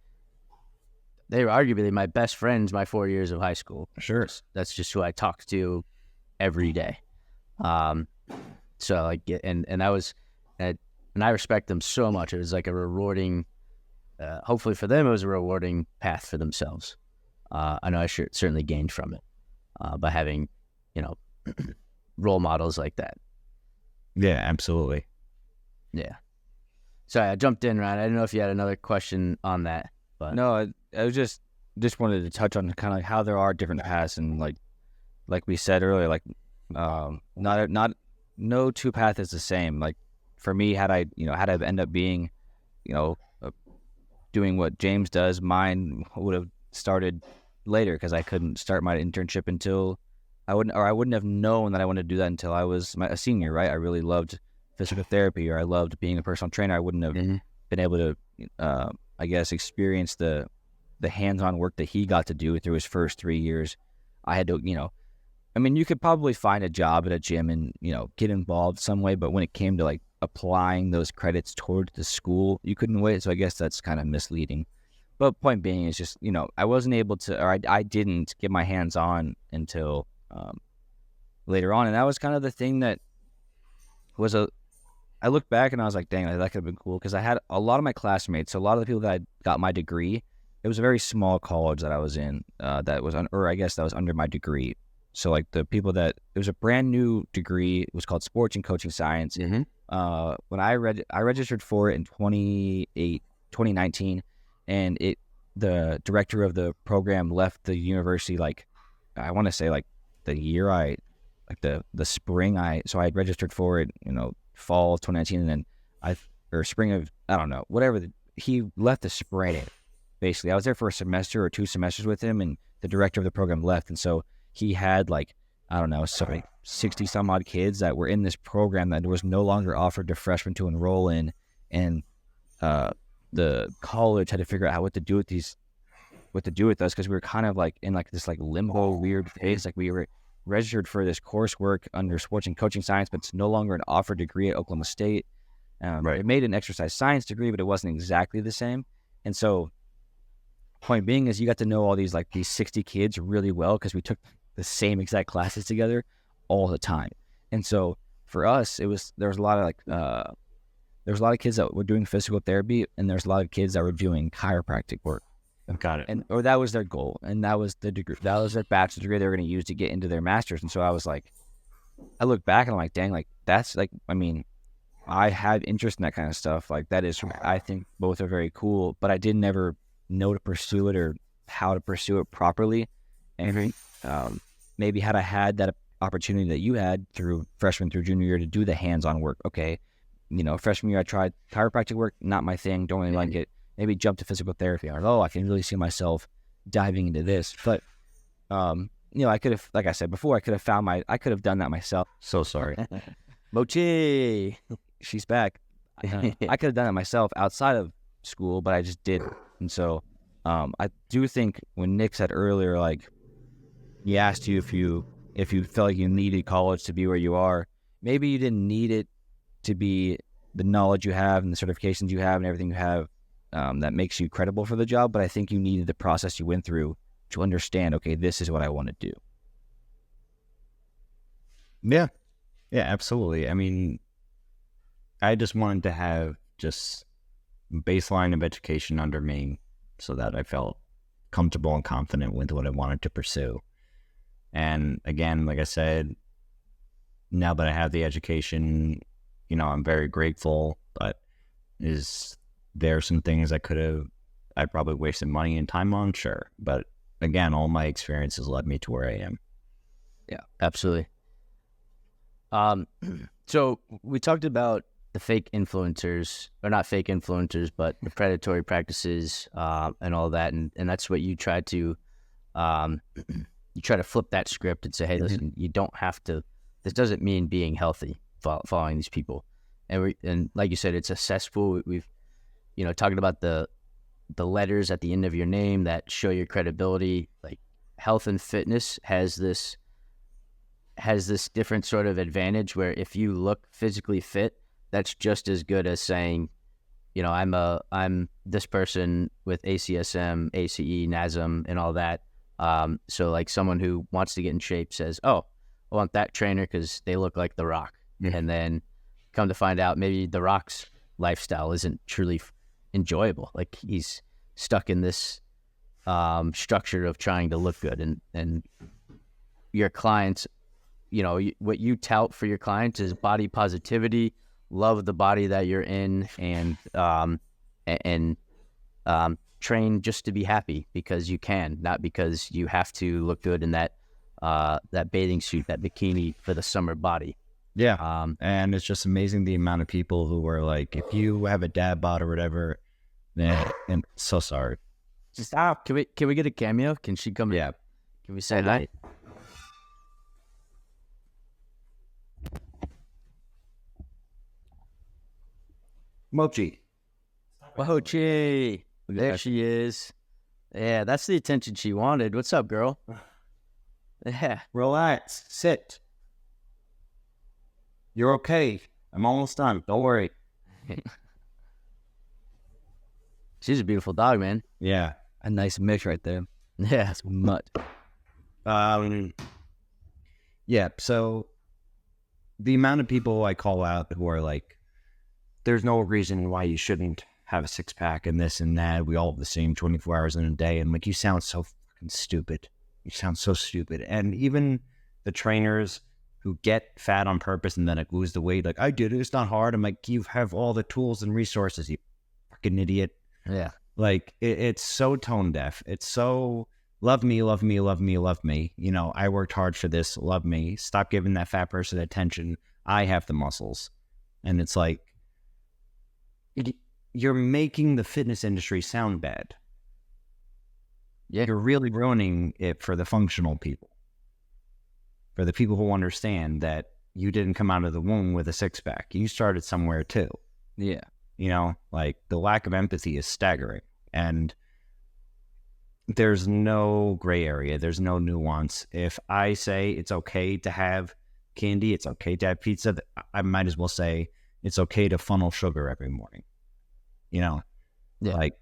they were arguably my best friends my 4 years of high school. Sure. That's just who I talked to every day. So like, and that was, and I respect them so much. It was like a rewarding, hopefully for them, it was a rewarding path for themselves. I know I certainly gained from it by having, role models like that. Yeah, absolutely. Yeah. Sorry, I jumped in, Ryan. I didn't know if you had another question on that. But No, I was just wanted to touch on kind of like how there are different paths, and like we said earlier, like not no two path is the same. Like for me, had I end up being, doing what James does, mine would have started later because I couldn't start my internship until I wouldn't have known that I wanted to do that until I was a senior, right? I really loved physical therapy, or I loved being a personal trainer. I wouldn't have been able to, I guess, experience the hands-on work that he got to do through his first 3 years. I had to, I mean, you could probably find a job at a gym and, get involved some way, but when it came to like applying those credits towards the school, you couldn't wait. So I guess that's kind of misleading. But point being is just, I wasn't able to, or I didn't get my hands on until later on. And that was kind of the thing that was I look back and I was like, dang, that could have been cool. Because I had a lot of my classmates, so a lot of the people that I got my degree, it was a very small college that I was in that was under my degree. So like the people it was a brand new degree. It was called Sports and Coaching Science. When I registered for it in 2019, and the director of the program left the university like, I want to say like the year the spring so I had registered for it, fall of 2019, and then spring of, I don't know, whatever. He left the spring. Basically, I was there for a semester or 2 semesters with him, and the director of the program left, and so he had like, I don't know, 60 some odd kids that were in this program that was no longer offered to freshmen to enroll in, and the college had to figure out what to do with us, because we were kind of like in like this like limbo weird phase. Like we were registered for this coursework under Sports and Coaching Science, but it's no longer an offered degree at Oklahoma State. Right. It made an exercise science degree, but it wasn't exactly the same. And so point being is you got to know all these 60 kids really well because we took the same exact classes together all the time. And so for us, there was a lot of kids that were doing physical therapy, and there's a lot of kids that were doing chiropractic work. Got it. Or that was their goal, and that was the degree, that was their bachelor's degree they were going to use to get into their master's. And so I was like, I look back and I'm like, dang, like that's like, I mean, I have interest in that kind of stuff. Like that is, I think both are very cool, but I didn't ever know to pursue it or how to pursue it properly. And maybe had I had that opportunity that you had through freshman through junior year to do the hands-on work. Okay, freshman year I tried chiropractic work, not my thing, don't really like it. Maybe jump to physical therapy. I can really see myself diving into this. But, I could have, like I said before, I could have done that myself. So sorry. Mochi, she's back. I could have done it myself outside of school, but I just didn't. And so I do think when Nick said earlier, like he asked you if you felt like you needed college to be where you are, maybe you didn't need it to be the knowledge you have and the certifications you have and everything you have that makes you credible for the job. But I think you needed the process you went through to understand, okay, this is what I want to do. Yeah, absolutely. I mean, I just wanted to have just baseline of education under me so that I felt comfortable and confident with what I wanted to pursue. And again, like I said, now that I have the education, I'm very grateful. But is there some things I probably wasted money and time on? Sure. But again, all my experiences led me to where I am. Yeah, absolutely. So we talked about the fake influencers, or not fake influencers, but the predatory practices, and all that, and that's what you try to, you try to flip that script and say, hey, listen, you don't have to. This doesn't mean being healthy following these people, and like you said, it's a cesspool. We've talking about the letters at the end of your name that show your credibility. Like health and fitness has this different sort of advantage where if you look physically fit, that's just as good as saying, I'm this person with ACSM, ACE, NASM, and all that. So like someone who wants to get in shape says, oh, I want that trainer because they look like The Rock. Yeah. And then come to find out maybe The Rock's lifestyle isn't truly enjoyable. Like he's stuck in this structure of trying to look good. And your clients, what you tout for your clients is body positivity, love the body that you're in, and train just to be happy because you can, not because you have to look good in that bathing suit, that bikini for the summer body. Yeah. And it's just amazing the amount of people who are like, if you have a dad bod or whatever, then I'm so sorry. Stop. Can we get a cameo? Can she come? Yeah. Can we say hi? Mochi. Mochi. There she is. Yeah, that's the attention she wanted. What's up, girl? Yeah. Relax. Sit. You're okay. I'm almost done. Don't worry. She's a beautiful dog, man. Yeah. A nice mix right there. Yeah, it's mutt. Yeah. So the amount of people I call out who are like, there's no reason why you shouldn't have a six pack and this and that. We all have the same 24 hours in a day. And like, you sound so fucking stupid. You sound so stupid. And even the trainers who get fat on purpose and then like lose the weight, like, I did it. It's not hard. I'm like, you have all the tools and resources, you fucking idiot. Yeah. Like, it's so tone deaf. It's so love me, love me, love me, love me. I worked hard for this. Love me. Stop giving that fat person attention. I have the muscles. And it's like, you're making the fitness industry sound bad. Yeah. You're really ruining it for the functional people. For the people who understand that you didn't come out of the womb with a six pack. You started somewhere too. Yeah. Like the lack of empathy is staggering. And there's no gray area. There's no nuance. If I say it's okay to have candy, it's okay to have pizza, I might as well say it's okay to funnel sugar every morning. Yeah. Like,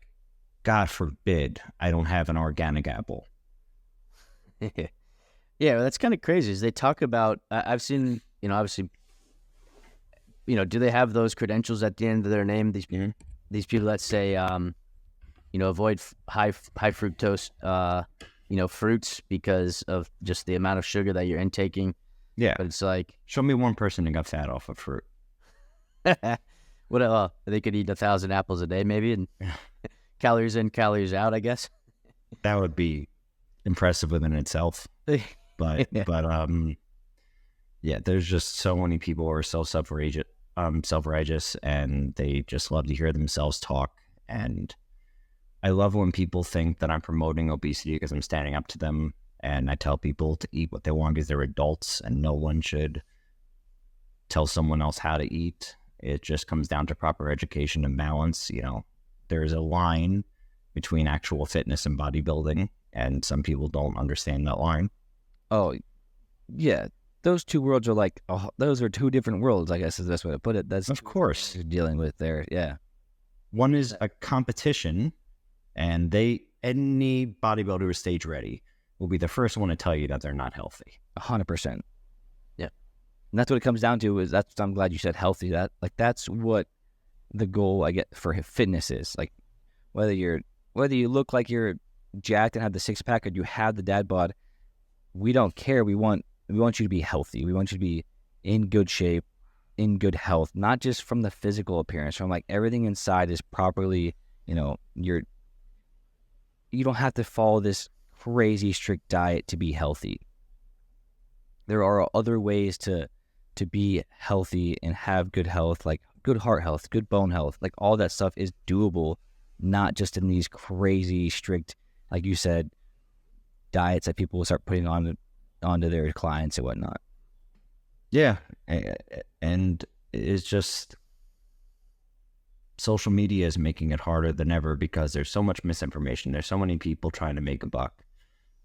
God forbid I don't have an organic apple. Yeah, well, that's kind of crazy. As they talk about, I've seen, obviously, do they have those credentials at the end of their name? These people that say, avoid high fructose, fruits because of just the amount of sugar that you're intaking. Yeah, but it's like, show me one person that got fat off of fruit. What? They could eat 1,000 apples a day, maybe, and calories in, calories out, I guess. That would be impressive within itself. But yeah, there's just so many people who are so self-righteous, and they just love to hear themselves talk. And I love when people think that I'm promoting obesity because I'm standing up to them, and I tell people to eat what they want because they're adults, and no one should tell someone else how to eat. It just comes down to proper education and balance. There's a line between actual fitness and bodybuilding, and some people don't understand that line. Oh, yeah. Those two worlds are like, those are two different worlds, I guess is the best way to put it. That's of course you're dealing with there. Yeah. One is a competition, and any bodybuilder who is stage ready will be the first one to tell you that they're not healthy. 100%. Yeah. And that's what it comes down to. I'm glad you said healthy. That's what the goal I get for fitness is. Like whether you look like you're jacked and have the six pack or you have the dad bod, we don't care. We want you to be healthy. We want you to be in good shape, in good health, not just from the physical appearance, from like everything inside is properly, you don't have to follow this crazy strict diet to be healthy. There are other ways to be healthy and have good health, like good heart health, good bone health, like all that stuff is doable, not just in these crazy strict, like you said, diets that people will start putting onto their clients and whatnot. Yeah. And it's just social media is making it harder than ever because there's so much misinformation. There's so many people trying to make a buck.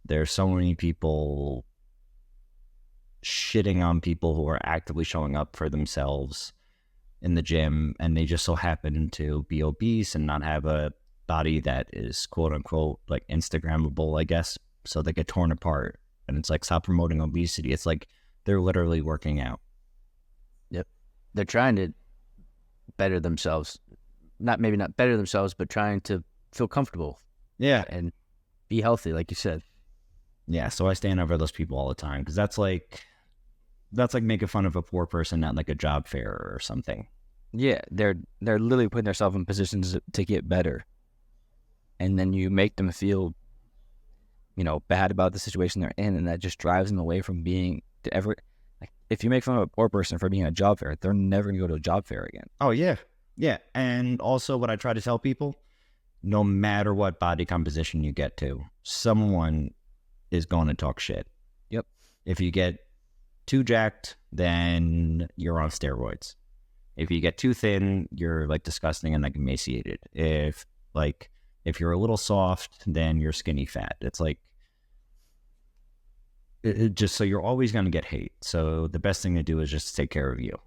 There's so many people shitting on people who are actively showing up for themselves in the gym, and they just so happen to be obese and not have a body that is quote unquote like Instagrammable, I guess. So they get torn apart, and it's like, stop promoting obesity. It's like they're literally working out. Yep. They're trying to better themselves. Maybe not better themselves, but trying to feel comfortable. Yeah. And be healthy, like you said. Yeah. So I stand over those people all the time because that's like making fun of a poor person at like a job fair or something. Yeah, they're literally putting themselves in positions to get better, and then you make them feel, bad about the situation they're in, and that just drives them away from being to ever. Like, if you make fun of a poor person for being at a job fair, they're never gonna go to a job fair again. Oh yeah, yeah. And also, what I try to tell people: no matter what body composition you get to, someone is going to talk shit. Yep. If you get too jacked, then you're on steroids. If you get too thin, you're like disgusting and like emaciated. If you're a little soft, then you're skinny fat. It's like it just, so you're always going to get hate. So the best thing to do is just take care of you.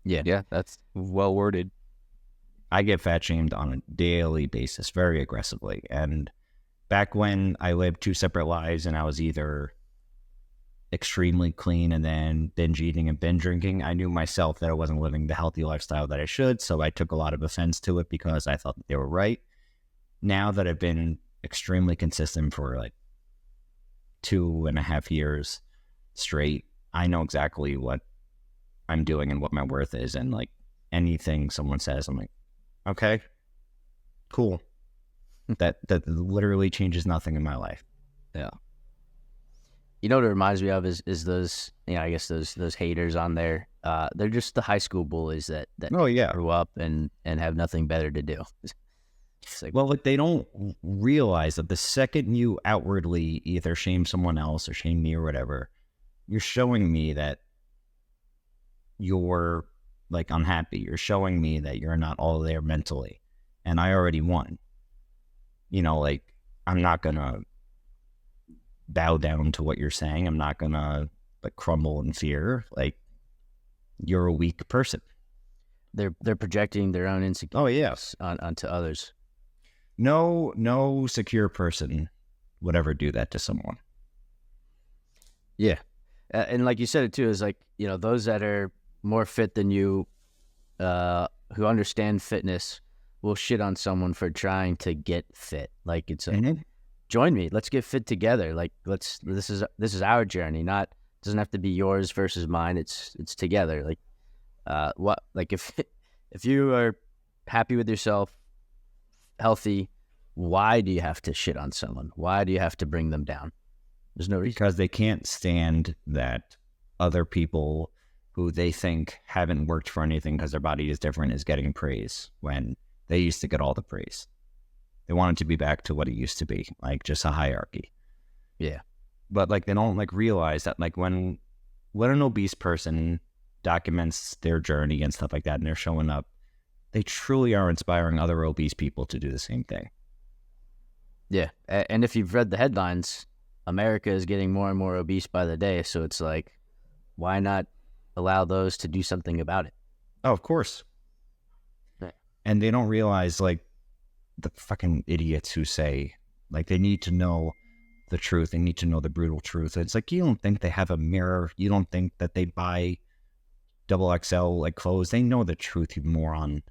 Yeah, that's well worded. I get fat shamed on a daily basis, very aggressively. And back when I lived two separate lives and I was either extremely clean and then binge eating and binge drinking, I knew myself that I wasn't living the healthy lifestyle that I should. So I took a lot of offense to it because I thought that they were right. Now that I've been extremely consistent for like 2.5 years straight, I know exactly what I'm doing and what my worth is. And like anything someone says, I'm like, okay, cool. That literally changes nothing in my life. Yeah. You know what it reminds me of is those, I guess those haters on there. They're just the high school bullies that Oh yeah, grew up and have nothing better to do. It's like, well, like they don't realize that the second you outwardly either shame someone else or shame me or whatever, you're showing me that you're like unhappy. You're showing me that you're not all there mentally, and I already won. Like I'm not gonna bow down to what you're saying. I'm not gonna like crumble in fear. Like you're a weak person. they're projecting their own insecurities Oh yeah, onto others. no secure person would ever do that to someone. Yeah. And like you said it too, is like, those that are more fit than you, who understand fitness, will shit on someone for trying to get fit. Like it's join me, let's get fit together. Like this is our journey, not, doesn't have to be yours versus mine. It's together. Like if you are happy with yourself, healthy, why do you have to shit on someone? Why do you have to bring them down? There's no reason. Because they can't stand that other people who they think haven't worked for anything because their body is different is getting praise when they used to get all the praise. They want it to be back to what it used to be, like just a hierarchy. Yeah. But like they don't like realize that like when an obese person documents their journey and stuff like that and they're showing up, they truly are inspiring other obese people to do the same thing. Yeah. And if you've read the headlines, America is getting more and more obese by the day. So it's like, why not allow those to do something about it? Oh, of course. Right. And they don't realize like the fucking idiots who say like they need to know the truth. They need to know the brutal truth. It's like, you don't think they have a mirror. You don't think that they buy double XL like clothes. They know the truth, you moron.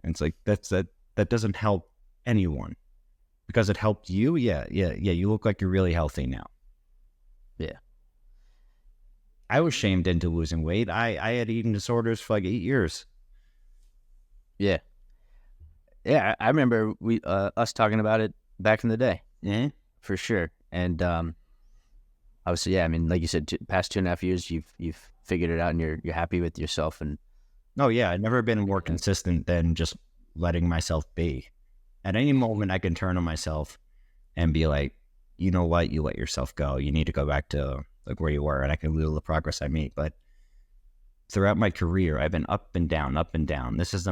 And it's like, that doesn't help anyone. Because it helped you, yeah. You look like you're really healthy now. Yeah. I was shamed into losing weight. I had eating disorders for like 8 years. Yeah. Yeah, I remember we us talking about it back in the day, Yeah. for sure. And obviously, yeah, I mean, like you said, past 2.5 years, you've figured it out, and you're happy with yourself. And Oh yeah, I've never been more consistent than just letting myself be. At any moment, I can turn on myself and be like, you know what, you let yourself go. You need to go back to like where you were, and I can feel the progress I make. But throughout my career, I've been up and down, up and down. This is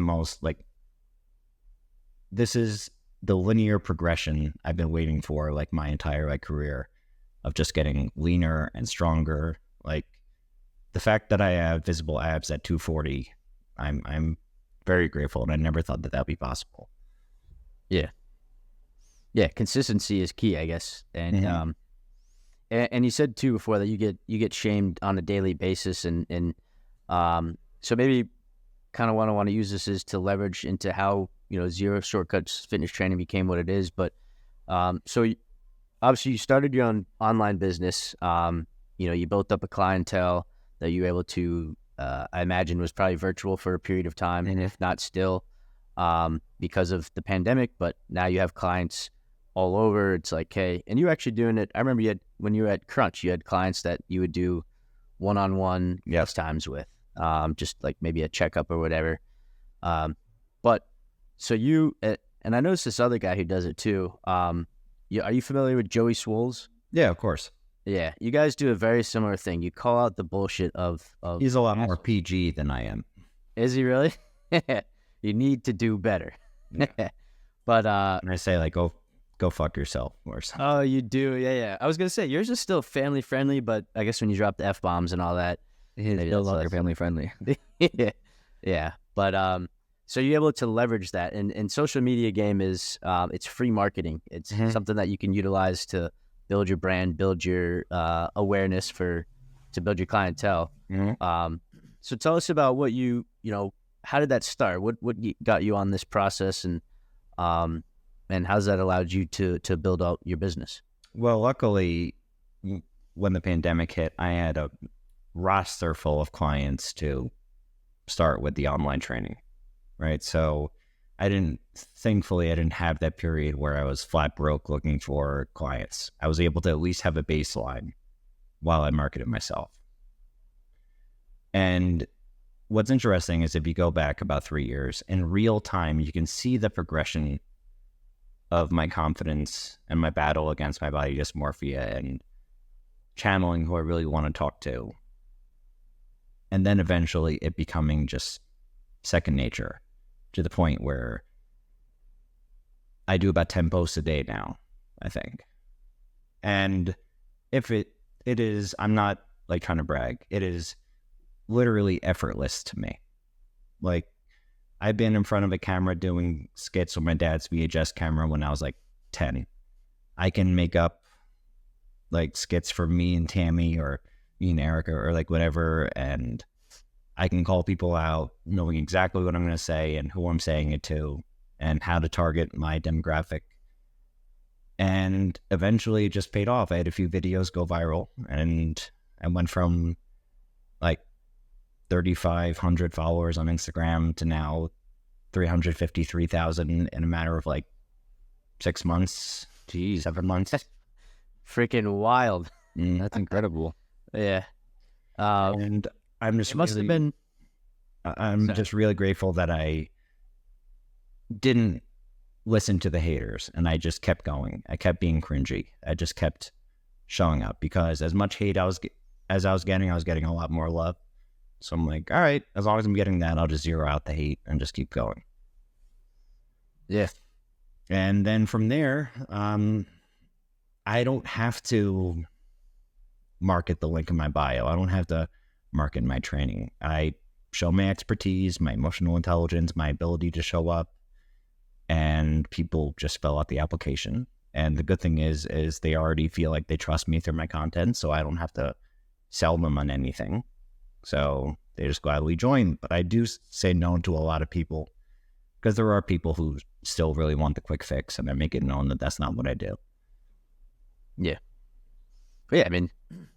the linear progression I've been waiting for like my entire like career of just getting leaner and stronger. Like the fact that I have visible abs at 240, I'm very grateful, and I never thought that that'd be possible. yeah, yeah, consistency is key, I guess. And and you said too before that you get shamed on a daily basis, and so maybe kind of want to use this is to leverage into how zero shortcuts fitness training became what it is. But obviously you started your own online business. You built up a clientele that you were able to, I imagine, was probably virtual for a period of time, and if not still, because of the pandemic. But now you have clients all over. It's like, hey, and you're actually doing it. I remember when you were at Crunch, you had clients that you would do one-on-one times with, just like maybe a checkup or whatever. But so and I noticed this other guy who does it too. Are you familiar with Joey Swoles? Yeah, of course. Yeah, you guys do a very similar thing. You call out the bullshit of He's a lot more PG than I am. Is he really? You need to do better. Yeah. But and I say like go fuck yourself or something. Oh, you do? Yeah. I was gonna say yours is still family friendly, but I guess when you drop the F-bombs and all that, it's no longer family friendly. Yeah. But so you're able to leverage that, and social media game is it's free marketing. It's something that you can utilize to build your brand, build your awareness to build your clientele. So tell us about what how did that start? What got you on this process, and how's that allowed you to build out your business? Well, luckily, when the pandemic hit, I had a roster full of clients to start with the online training, right? So thankfully, I didn't have that period where I was flat broke looking for clients. I was able to at least have a baseline while I marketed myself. And what's interesting is if you go back about 3 years, in real time, you can see the progression of my confidence and my battle against my body dysmorphia and channeling who I really want to talk to. And then eventually it becoming just second nature to the point where I do about 10 posts a day now, I think. And if it is, I'm not like trying to brag, it is literally effortless to me. Like, I've been in front of a camera doing skits with my dad's VHS camera when I was like 10. I can make up like skits for me and Tammy or me and Erica or like whatever, and I can call people out knowing exactly what I'm going to say and who I'm saying it to and how to target my demographic. And eventually it just paid off. I had a few videos go viral, and I went from like 3,500 followers on Instagram to now 353,000 in a matter of like 6 months. Jeez. 7 months. Freaking wild. That's incredible. Yeah. And I'm just just really grateful that I didn't listen to the haters and I just kept going. I kept being cringy. I just kept showing up because as much hate I was getting a lot more love. So I'm like, all right, as long as I'm getting that, I'll just zero out the hate and just keep going. Yeah. And then from there, I don't have to market the link in my bio. I don't have to market my training. I show my expertise, my emotional intelligence, my ability to show up, and people just fill out the application. And the good thing is they already feel like they trust me through my content, so I don't have to sell them on anything. So they just gladly join. But I do say no to a lot of people because there are people who still really want the quick fix, and I make it known that that's not what I do. Yeah. But yeah, I mean,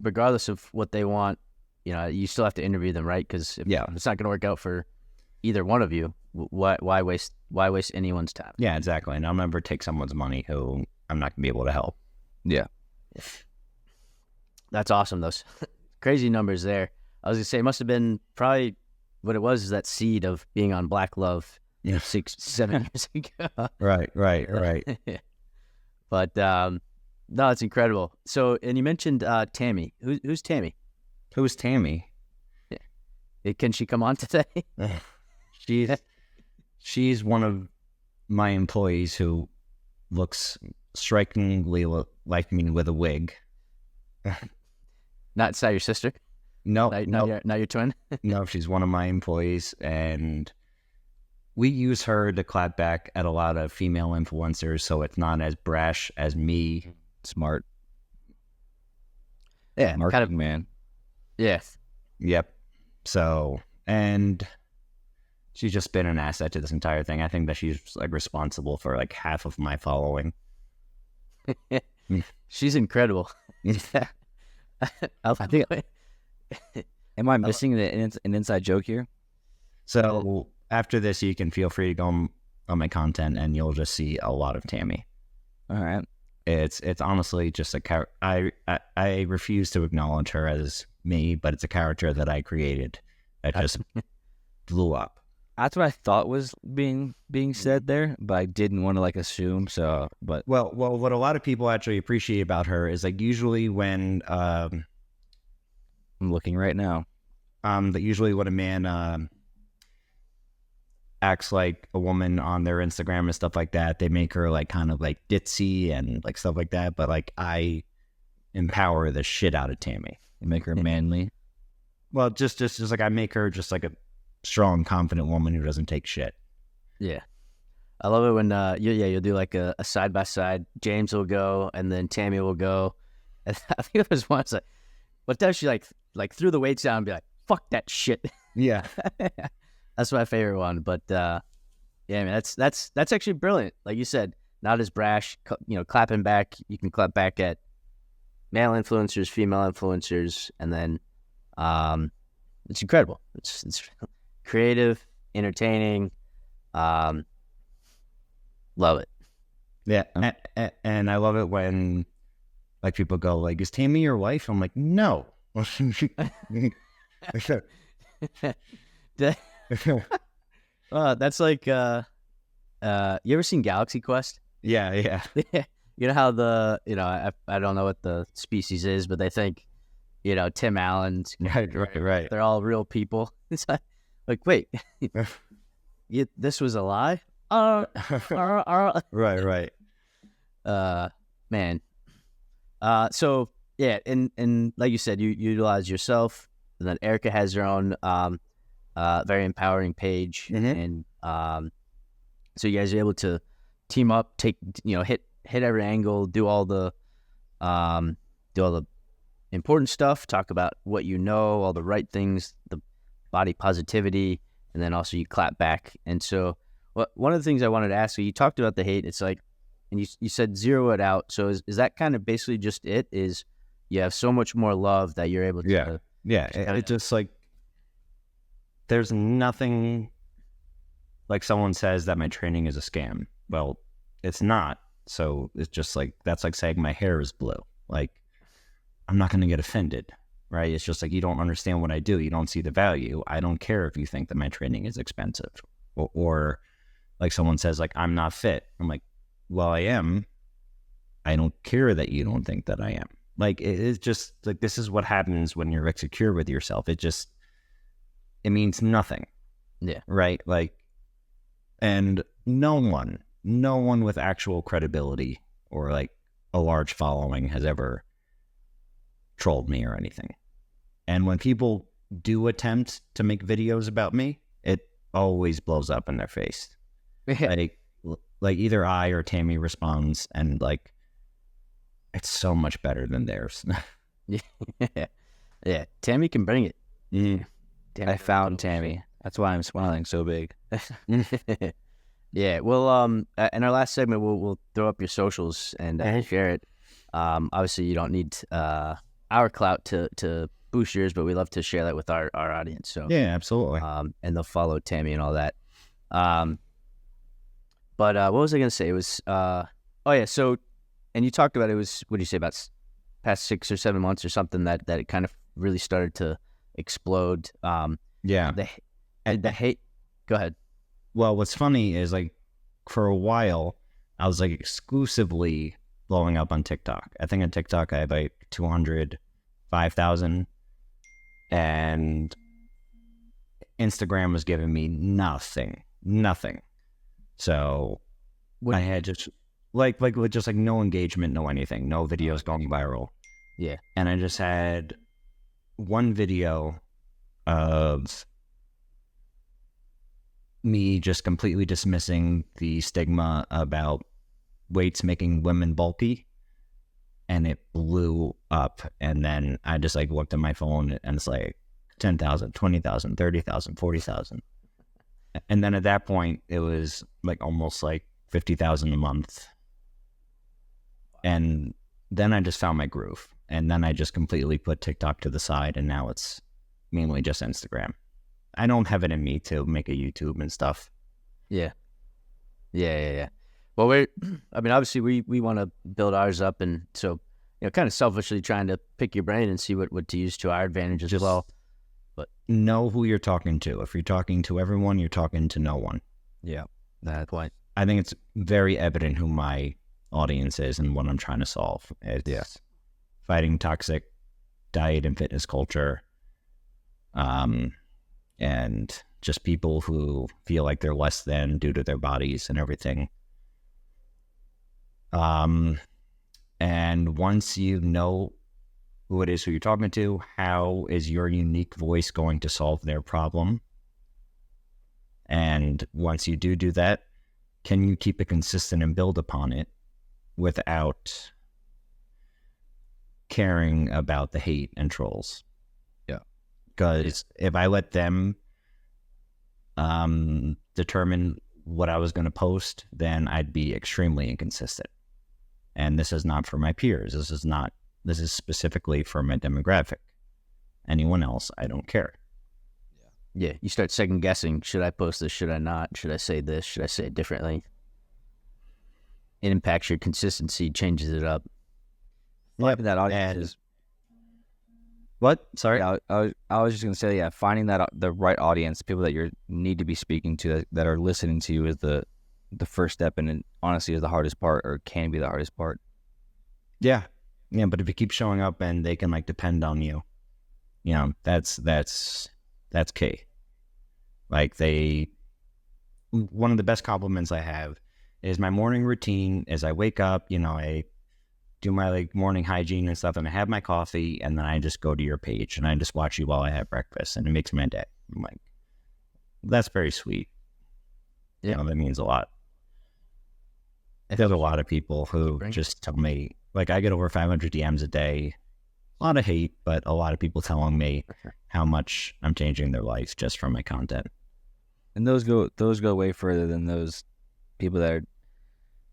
regardless of what they want, you still have to interview them, right? Because if Yeah. it's not going to work out for either one of you, why waste anyone's time? Yeah, exactly. And I'll never take someone's money who I'm not gonna be able to help. Yeah. That's awesome. Those crazy numbers there. I was gonna say it must have been probably what it was is that seed of being on Black Love, Yeah. 6-7 years ago. Right. But no, it's incredible. So, and you mentioned Tammy. Who's Tammy? Who's Tammy? Can she come on today? She's one of my employees who looks strikingly like me with a wig. It's not your sister. No, Not your twin. no, she's one of my employees, and we use her to clap back at a lot of female influencers, so it's not as brash as me. Smart. Yeah, Marketing man. Yeah. Yep. So, and she's just been an asset to this entire thing. I think that she's like responsible for like half of my following. She's incredible. I think. Am I missing an inside joke here? So after this, you can feel free to go on my content, and you'll just see a lot of Tammy. All right. It's honestly just a character. I refuse to acknowledge her as me, but it's a character that I created that just blew up. That's what I thought was being said there, but I didn't want to like assume. So, but Well, what a lot of people actually appreciate about her is like usually when I'm looking right now. that usually when a man acts like a woman on their Instagram and stuff like that, they make her like kind of like ditzy and like stuff like that. But like I empower the shit out of Tammy. You make her manly. Well, just like I make her just like a strong, confident woman who doesn't take shit. Yeah. I love it when you'll do like a side by side. James will go and then Tammy will go. And I think there was once like, what does she like threw the weights down and be like, fuck that shit. Yeah. That's my favorite one. But yeah, man, that's actually brilliant. Like you said, not as brash, clapping back. You can clap back at male influencers, female influencers, and then it's incredible. It's creative, entertaining. Love it. Yeah. And I love it when like people go like, is Tammy your wife? I'm like, no. That's like you ever seen Galaxy Quest? Yeah. You know how I don't know what the species is, but they think Tim Allen's Right. they're all real people. It's like wait, this was a lie. Right. Man. So yeah, and like you said, you utilize yourself, and then Erica has her own very empowering page, and so you guys are able to team up, take hit every angle, do all the important stuff, talk about what all the right things, the body positivity, and then also you clap back. And so one of the things I wanted to ask you talked about the hate. It's like, and you said zero it out. So is that kind of basically just it? Is you have so much more love that you're able to It just like there's nothing like someone says that my training is a scam. Well, it's not. So it's just like that's like saying my hair is blue. Like I'm not going to get offended, right? It's just like you don't understand what I do. You don't see the value. I don't care if you think that my training is expensive, or like someone says like I'm not fit. I'm like, well, I am. I don't care that you don't think that I am. Like it's just like this is what happens when you're insecure with yourself. It means nothing. Yeah. Right. Like, and no one with actual credibility or like a large following has ever trolled me or anything. And when people do attempt to make videos about me, it always blows up in their face. Like either I or Tammy responds, and like it's so much better than theirs. Yeah. Tammy can bring it. Mm. I found Tammy. That's why I'm smiling so big. Yeah. Well, in our last segment, we'll throw up your socials and share it. Obviously, you don't need our clout to boost yours, but we love to share that with our audience. So Yeah, absolutely. and they'll follow Tammy and all that. But what was I going to say? It was oh yeah. So and you talked about it was what do you say about past 6 or 7 months or something that it kind of really started to explode. Yeah. The And, the hate. Go ahead. well, what's funny is like for a while, I was like exclusively blowing up on TikTok. I think on TikTok I had like 205,000, and Instagram was giving me nothing. So What? I had just like with just like no engagement, no anything, no videos going viral. Yeah. And I just had one video of me just completely dismissing the stigma about weights making women bulky, and it blew up. And then I just like looked at my phone and it's like 10,000, 20,000, 30,000, 40,000. And then at that point it was like almost like 50,000 a month. And then I just found my groove, and then I just completely put TikTok to the side, and now it's mainly just Instagram. I don't have it in me to make a YouTube and stuff. Yeah. Yeah. Well, I mean, obviously we want to build ours up, and so, kind of selfishly trying to pick your brain and see what to use to our advantage as Just well. But know who you're talking to. If you're talking to everyone, you're talking to no one. Yeah. that point. I think it's very evident who my audience is and what I'm trying to solve. It's fighting toxic diet and fitness culture, and just people who feel like they're less than due to their bodies and everything. And once you know who it is who you're talking to, how is your unique voice going to solve their problem? And once you do that, can you keep it consistent and build upon it without caring about the hate and trolls? Yeah. Because if I let them determine what I was going to post, then I'd be extremely inconsistent. And this is not for my peers. This is specifically for my demographic. Anyone else, I don't care. Yeah, you start second guessing. Should I post this? Should I not? Should I say this? Should I say it differently? It impacts your consistency, changes it up. Finding that audience is what? Sorry. Yeah, I was just gonna say, yeah, finding that the right audience, people that you need to be speaking to, that are listening to you, is the first step, and it honestly is the hardest part, or can be the hardest part. Yeah. But if you keep showing up and they can like depend on you, that's key. Like one of the best compliments I have is my morning routine. Is I wake up, I do my like morning hygiene and stuff, and I have my coffee, and then I just go to your page and I just watch you while I have breakfast, and it makes my day. I'm like, that's very sweet. Yeah, that means a lot. There's a lot of people who just tell me, like, I get over 500 DMs a day. A lot of hate, but a lot of people telling me how much I'm changing their life just from my content. And those go way further than those people that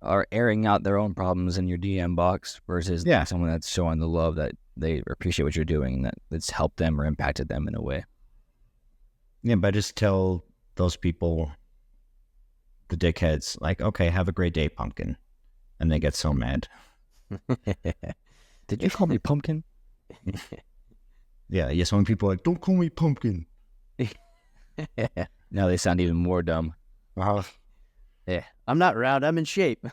are airing out their own problems in your DM box versus someone that's showing the love that they appreciate what you're doing and that's helped them or impacted them in a way. Yeah, but I just tell those people, the dickheads, like, okay, have a great day, pumpkin. And they get so mad. Did you call me pumpkin? Yeah, so when people are like, don't call me pumpkin. Now they sound even more dumb. Yeah, I'm not round, I'm in shape.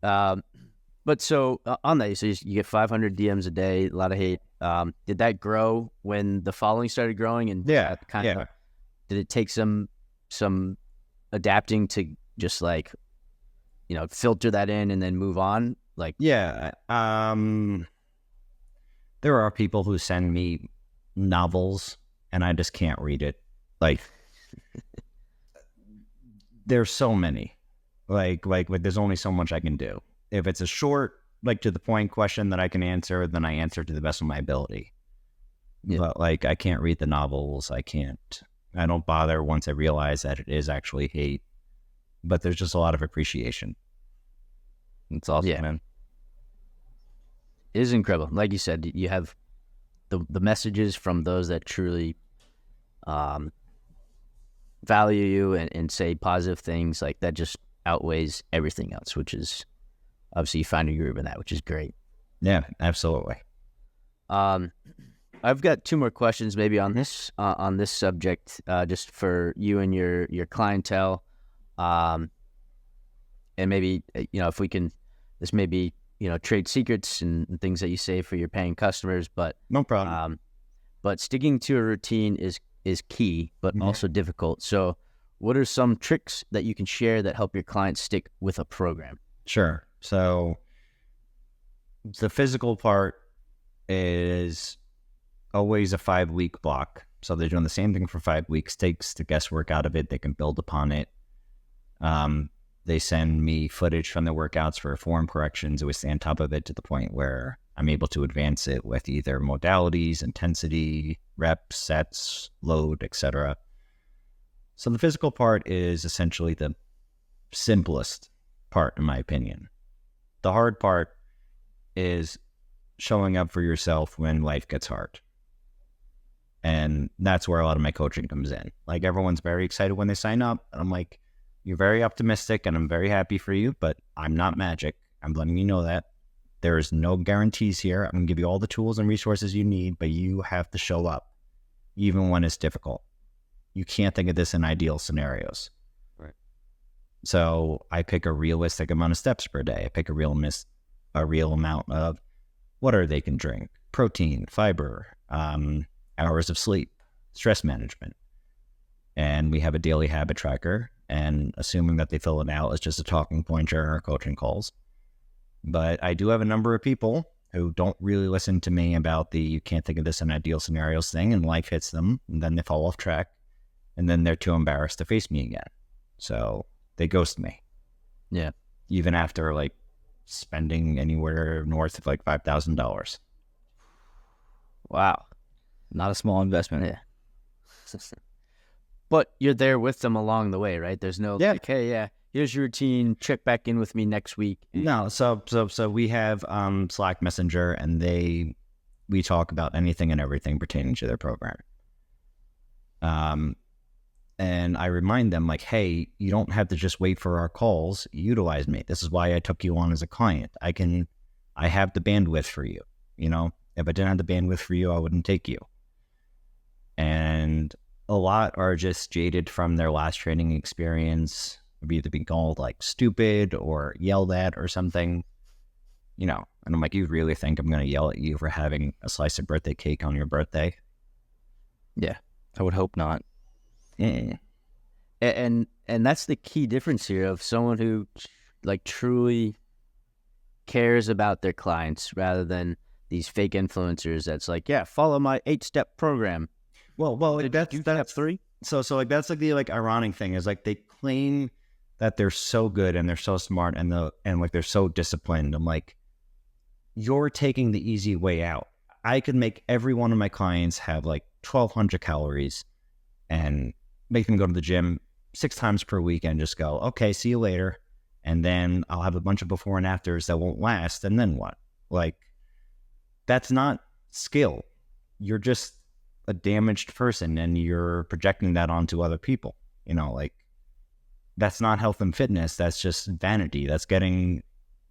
But so on that, so you get 500 DMs a day, a lot of hate. Did that grow when the following started growing? And yeah, did it take some adapting to just like, filter that in and then move on? Like, there are people who send me novels and I just can't read it. Like, there's so many. Like there's only so much I can do. If it's a short, like to the point question that I can answer, then I answer to the best of my ability. Yeah. But like, I can't read the novels. I don't bother once I realize that it is actually hate. But there's just a lot of appreciation. It's awesome, man. It is incredible. Like you said, you have the messages from those that truly value you and say positive things, like that just outweighs everything else, which is obviously you find a groove in that, which is great. Yeah, absolutely. I've got two more questions maybe on this subject, just for you and your clientele, and maybe if we can, this may be trade secrets and things that you say for your paying customers, but No problem. but sticking to a routine is key, but also difficult. So, what are some tricks that you can share that help your clients stick with a program? Sure. So the physical part is always a 5-week block. So they're doing the same thing for 5 weeks, takes the guesswork out of it. They can build upon it. They send me footage from the workouts for form corrections. We stay on top of it to the point where I'm able to advance it with either modalities, intensity, reps, sets, load, etc. So the physical part is essentially the simplest part, in my opinion. The hard part is showing up for yourself when life gets hard. And that's where a lot of my coaching comes in. Like, everyone's very excited when they sign up. And I'm like, you're very optimistic and I'm very happy for you, but I'm not magic. I'm letting you know that. There is no guarantees here. I'm going to give you all the tools and resources you need, but you have to show up even when it's difficult. You can't think of this in ideal scenarios. Right. So I pick a realistic amount of steps per day. I pick a real amount of water they can drink, protein, fiber, hours of sleep, stress management. And we have a daily habit tracker, and assuming that they fill it out, it's just a talking point during our coaching calls. But I do have a number of people who don't really listen to me about the you can't think of this in ideal scenarios thing, and life hits them, and then they fall off track, and then they're too embarrassed to face me again. So they ghost me. Yeah. Even after like spending anywhere north of like $5,000. Wow. Not a small investment. Yeah. But you're there with them along the way, right? There's no like, hey, yeah, here's your routine. Check back in with me next week. No, so we have Slack Messenger, and we talk about anything and everything pertaining to their program. And I remind them, like, hey, you don't have to just wait for our calls. Utilize me. This is why I took you on as a client. I have the bandwidth for you. If I didn't have the bandwidth for you, I wouldn't take you. And a lot are just jaded from their last training experience, of either being called like stupid or yelled at or something, and I'm like, you really think I'm going to yell at you for having a slice of birthday cake on your birthday? Yeah, I would hope not. And that's the key difference here of someone who like truly cares about their clients rather than these fake influencers that's like, yeah, follow my 8-step program. Well, that's step 3. So like that's like the like ironic thing is like they claim that they're so good and they're so smart and like they're so disciplined. I'm like, you're taking the easy way out. I could make every one of my clients have like 1,200 calories and make them go to the gym 6 times per week and just go, okay, see you later. And then I'll have a bunch of before and afters that won't last. And then what? Like, that's not skill. You're just a damaged person and you're projecting that onto other people. Like, that's not health and fitness. That's just vanity. That's getting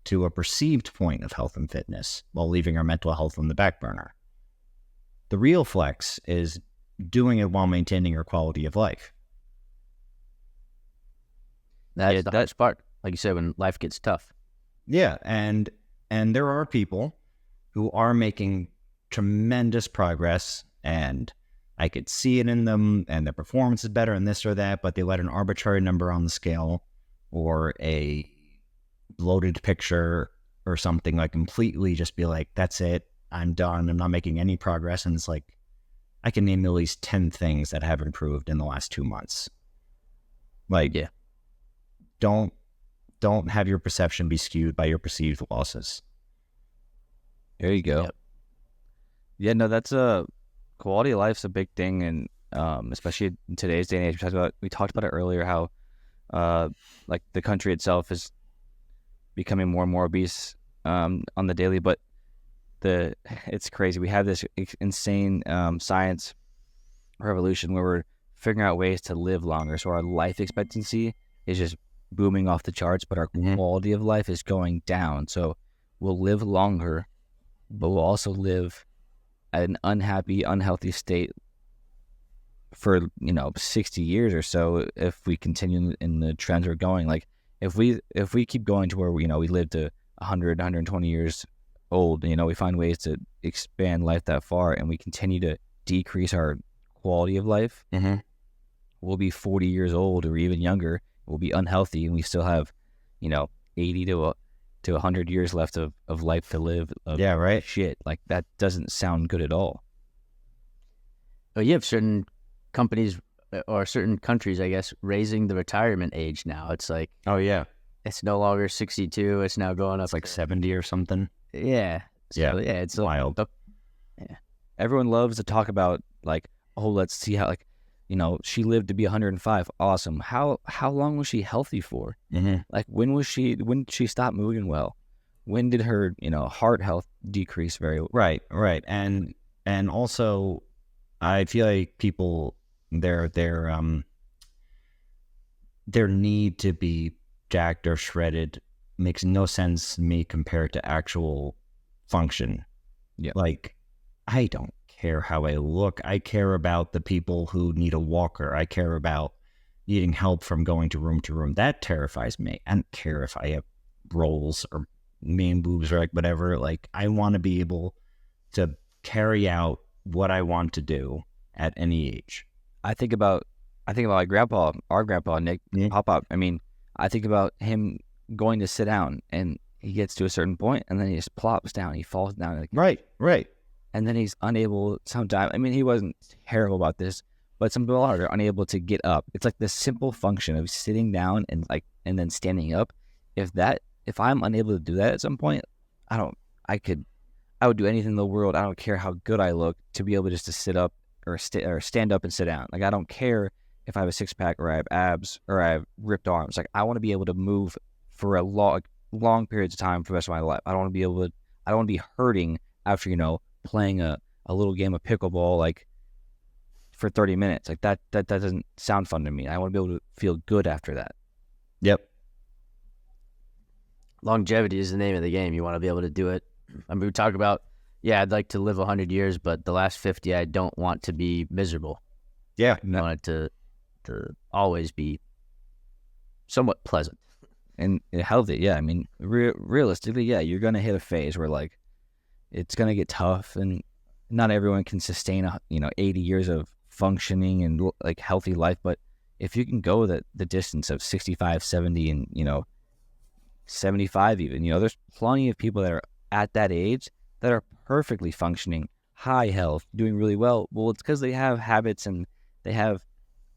to a perceived point of health and fitness while leaving our mental health on the back burner. The real flex is doing it while maintaining your quality of life. That's the hardest part. Like you said, when life gets tough. Yeah. And there are people who are making tremendous progress, and I could see it in them, and their performance is better and this or that, but they let an arbitrary number on the scale or a bloated picture or something like completely just be like, that's it, I'm done, I'm not making any progress. And it's like, I can name at least 10 things that have improved in the last 2 months. Like, yeah, don't have your perception be skewed by your perceived losses. There you go. Yep. Yeah, no, that's quality of life's a big thing, and especially in today's day and age. We talked about it earlier, how like the country itself is becoming more and more obese on the daily. But it's crazy. We have this insane science revolution where we're figuring out ways to live longer. So our life expectancy is just booming off the charts, but our quality of life is going down. So we'll live longer, but we'll also live at an unhappy, unhealthy state for 60 years or so if we continue in the trends we're going. Like if we keep going to where we live to 100, 120 years old, we find ways to expand life that far, and we continue to decrease our quality of life, we'll be 40 years old or even younger. We'll be unhealthy, and we still have 80 to 100 years left of life to live. Yeah, right. Shit, like that doesn't sound good at all. Well, you have certain companies or certain countries, I guess, raising the retirement age now. It's like, oh yeah, it's no longer 62. It's now going up. It's like 70 or something. Yeah. So, Yeah. Yeah. It's Wild. Yeah. Everyone loves to talk about like, oh, let's see how she lived to be 105. Awesome. How long was she healthy for? Like when did she stop moving well? When did her heart health decrease very? Right. And also, I feel like people their need to be jacked or shredded makes no sense to me compared to actual function. Yeah. Like, I don't care how I look. I care about the people who need a walker. I care about needing help from going to room. That terrifies me. I don't care if I have rolls or man boobs or like whatever. Like, I want to be able to carry out what I want to do at any age. I think about my grandpa, our grandpa Nick Pop. I mean, I think about him going to sit down, and he gets to a certain point, and then he just plops down. He falls down. Right. And then he's unable sometimes. I mean, he wasn't terrible about this, but some people are unable to get up. It's like the simple function of sitting down and then standing up. If I'm unable to do that at some point, I would do anything in the world. I don't care how good I look to be able just to sit up or stand up and sit down. Like, I don't care if I have a six pack or I have abs or I have ripped arms. Like, I want to be able to move for a long periods of time for the rest of my life. I don't want to be hurting after, playing a little game of pickleball, like for 30 minutes. Like that doesn't sound fun to me. I want to be able to feel good after that. Yep. Longevity is the name of the game. You want to be able to do it. I mean, we talk about, I'd like to live 100 years, but the last 50, I don't want to be miserable. Yeah. I want it to always be somewhat pleasant and healthy. Yeah. I mean, realistically, yeah, you're going to hit a phase where like it's going to get tough, and not everyone can sustain 80 years of functioning and like healthy life. But if you can go the distance of 65, 70, and 75 even, there's plenty of people that are at that age that are perfectly functioning, high health, doing really well. Well, it's because they have habits and they have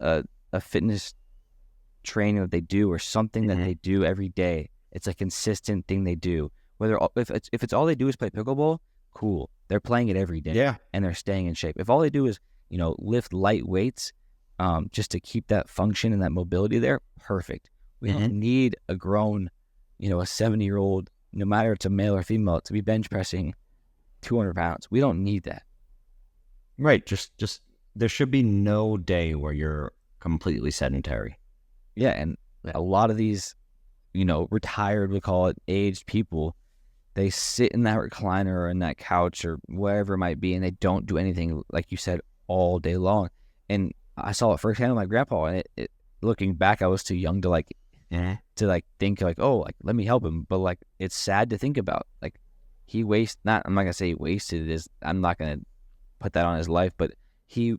a fitness training that they do, or something that they do every day. It's a consistent thing they do. Whether if it's all they do is play pickleball, cool. They're playing it every day, and they're staying in shape. If all they do is lift light weights, just to keep that function and that mobility there, perfect. We don't need a grown, a 70-year-old, no matter if it's a male or female, to be bench pressing 200 pounds. We don't need that. Right. Just there should be no day where you're completely sedentary. Yeah, and a lot of these, retired, we call it, aged people, they sit in that recliner or in that couch or wherever it might be, and they don't do anything, like you said, all day long. And I saw it firsthand with my grandpa, and it looking back, I was too young to think oh, like, let me help him. But like, it's sad to think about. Like, I'm not gonna say he wasted it. I'm not gonna put that on his life, but he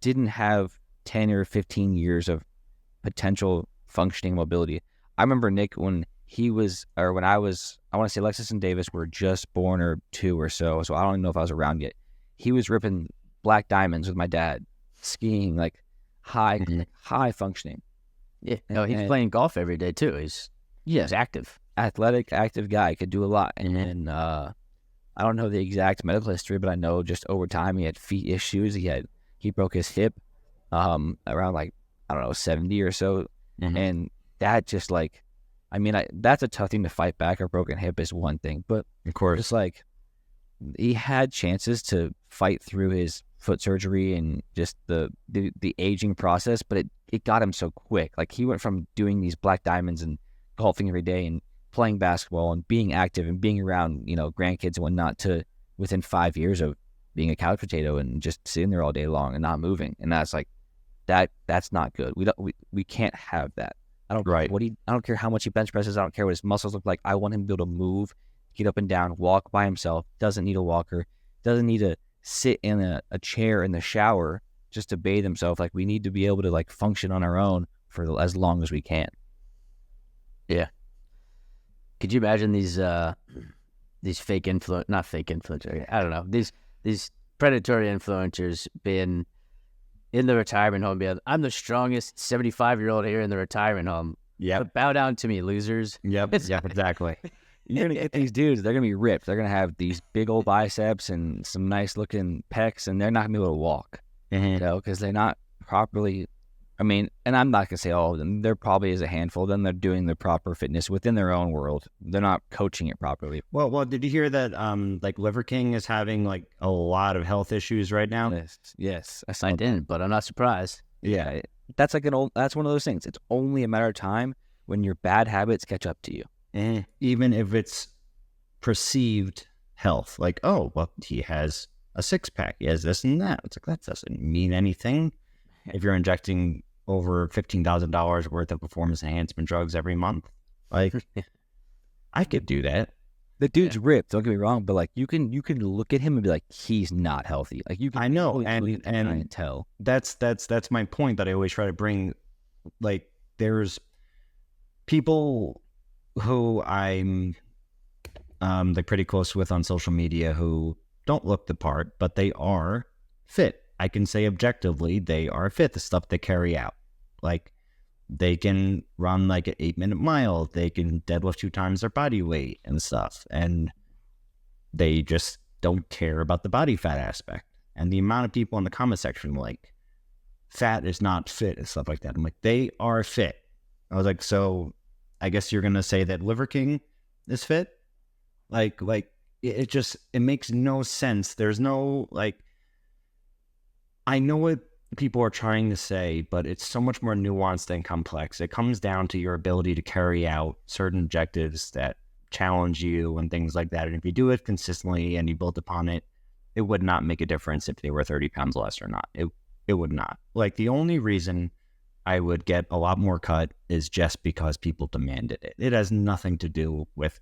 didn't have 10 or 15 years of potential functioning mobility. I remember Nick when I want to say Alexis and Davis were just born, or 2 or so I don't even know if I was around yet. He was ripping black diamonds with my dad, skiing, like high functioning. Yeah, he's playing golf every day too. He's active, athletic, active guy, could do a lot. And I don't know the exact medical history, but I know just over time he had feet issues. He broke his hip around like, I don't know, 70 or so, and that just like, I mean, that's a tough thing to fight back. A broken hip is one thing, but of course, it's like he had chances to fight through his foot surgery and just the aging process, but it got him so quick. Like he went from doing these black diamonds and golfing every day and playing basketball and being active and being around, grandkids and whatnot to within 5 years of being a couch potato and just sitting there all day long and not moving. And that's like that's not good. We can't have that. I don't Right. I don't care how much he bench presses. I don't care what his muscles look like. I want him to be able to move, get up and down, walk by himself. Doesn't need a walker. Doesn't need to sit in a chair in the shower just to bathe himself. Like we need to be able to like function on our own for as long as we can. Yeah. Could you imagine these fake not fake influencers, I don't know, these predatory influencers being in the retirement home, being, I'm the strongest 75-year-old here in the retirement home. Yep. But bow down to me, losers. Yep. Yep. Exactly. You're going to get these dudes, they're going to be ripped. They're going to have these big old biceps and some nice looking pecs, and they're not going to be able to walk, because they're not properly, and I'm not going to say all of them. There probably is a handful of them that are doing the proper fitness within their own world. They're not coaching it properly. Well, did you hear that, like Liver King is having like a lot of health issues right now? Yes. I didn't, but I'm not surprised. Yeah. That's like that's one of those things. It's only a matter of time when your bad habits catch up to you. Even if it's perceived health, like, oh, well, he has a six-pack, he has this and that. It's like, that doesn't mean anything. If you're injecting over $15,000 worth of performance enhancement drugs every month, like, I could do that. The dude's ripped, don't get me wrong, but like you can look at him and be like, he's not healthy. Like you can, I know, totally and tell. That's my point that I always try to bring. Like, there's people who I'm like pretty close with on social media who don't look the part, but they are fit. I can say objectively they are fit. The stuff they carry out, like they can run like an 8-minute mile, they can deadlift 2 times their body weight and stuff, and they just don't care about the body fat aspect. And the amount of people in the comment section like, fat is not fit and stuff like that. I'm like, they are fit. I was like, so I guess you're gonna say that Liver King is fit? Like it just, it makes no sense. There's no, like, I know what people are trying to say, but it's so much more nuanced and complex. It comes down to your ability to carry out certain objectives that challenge you and things like that. And if you do it consistently and you build upon it, it would not make a difference if they were 30 pounds less or not. It would not. Like, the only reason I would get a lot more cut is just because people demanded it. It has nothing to do with,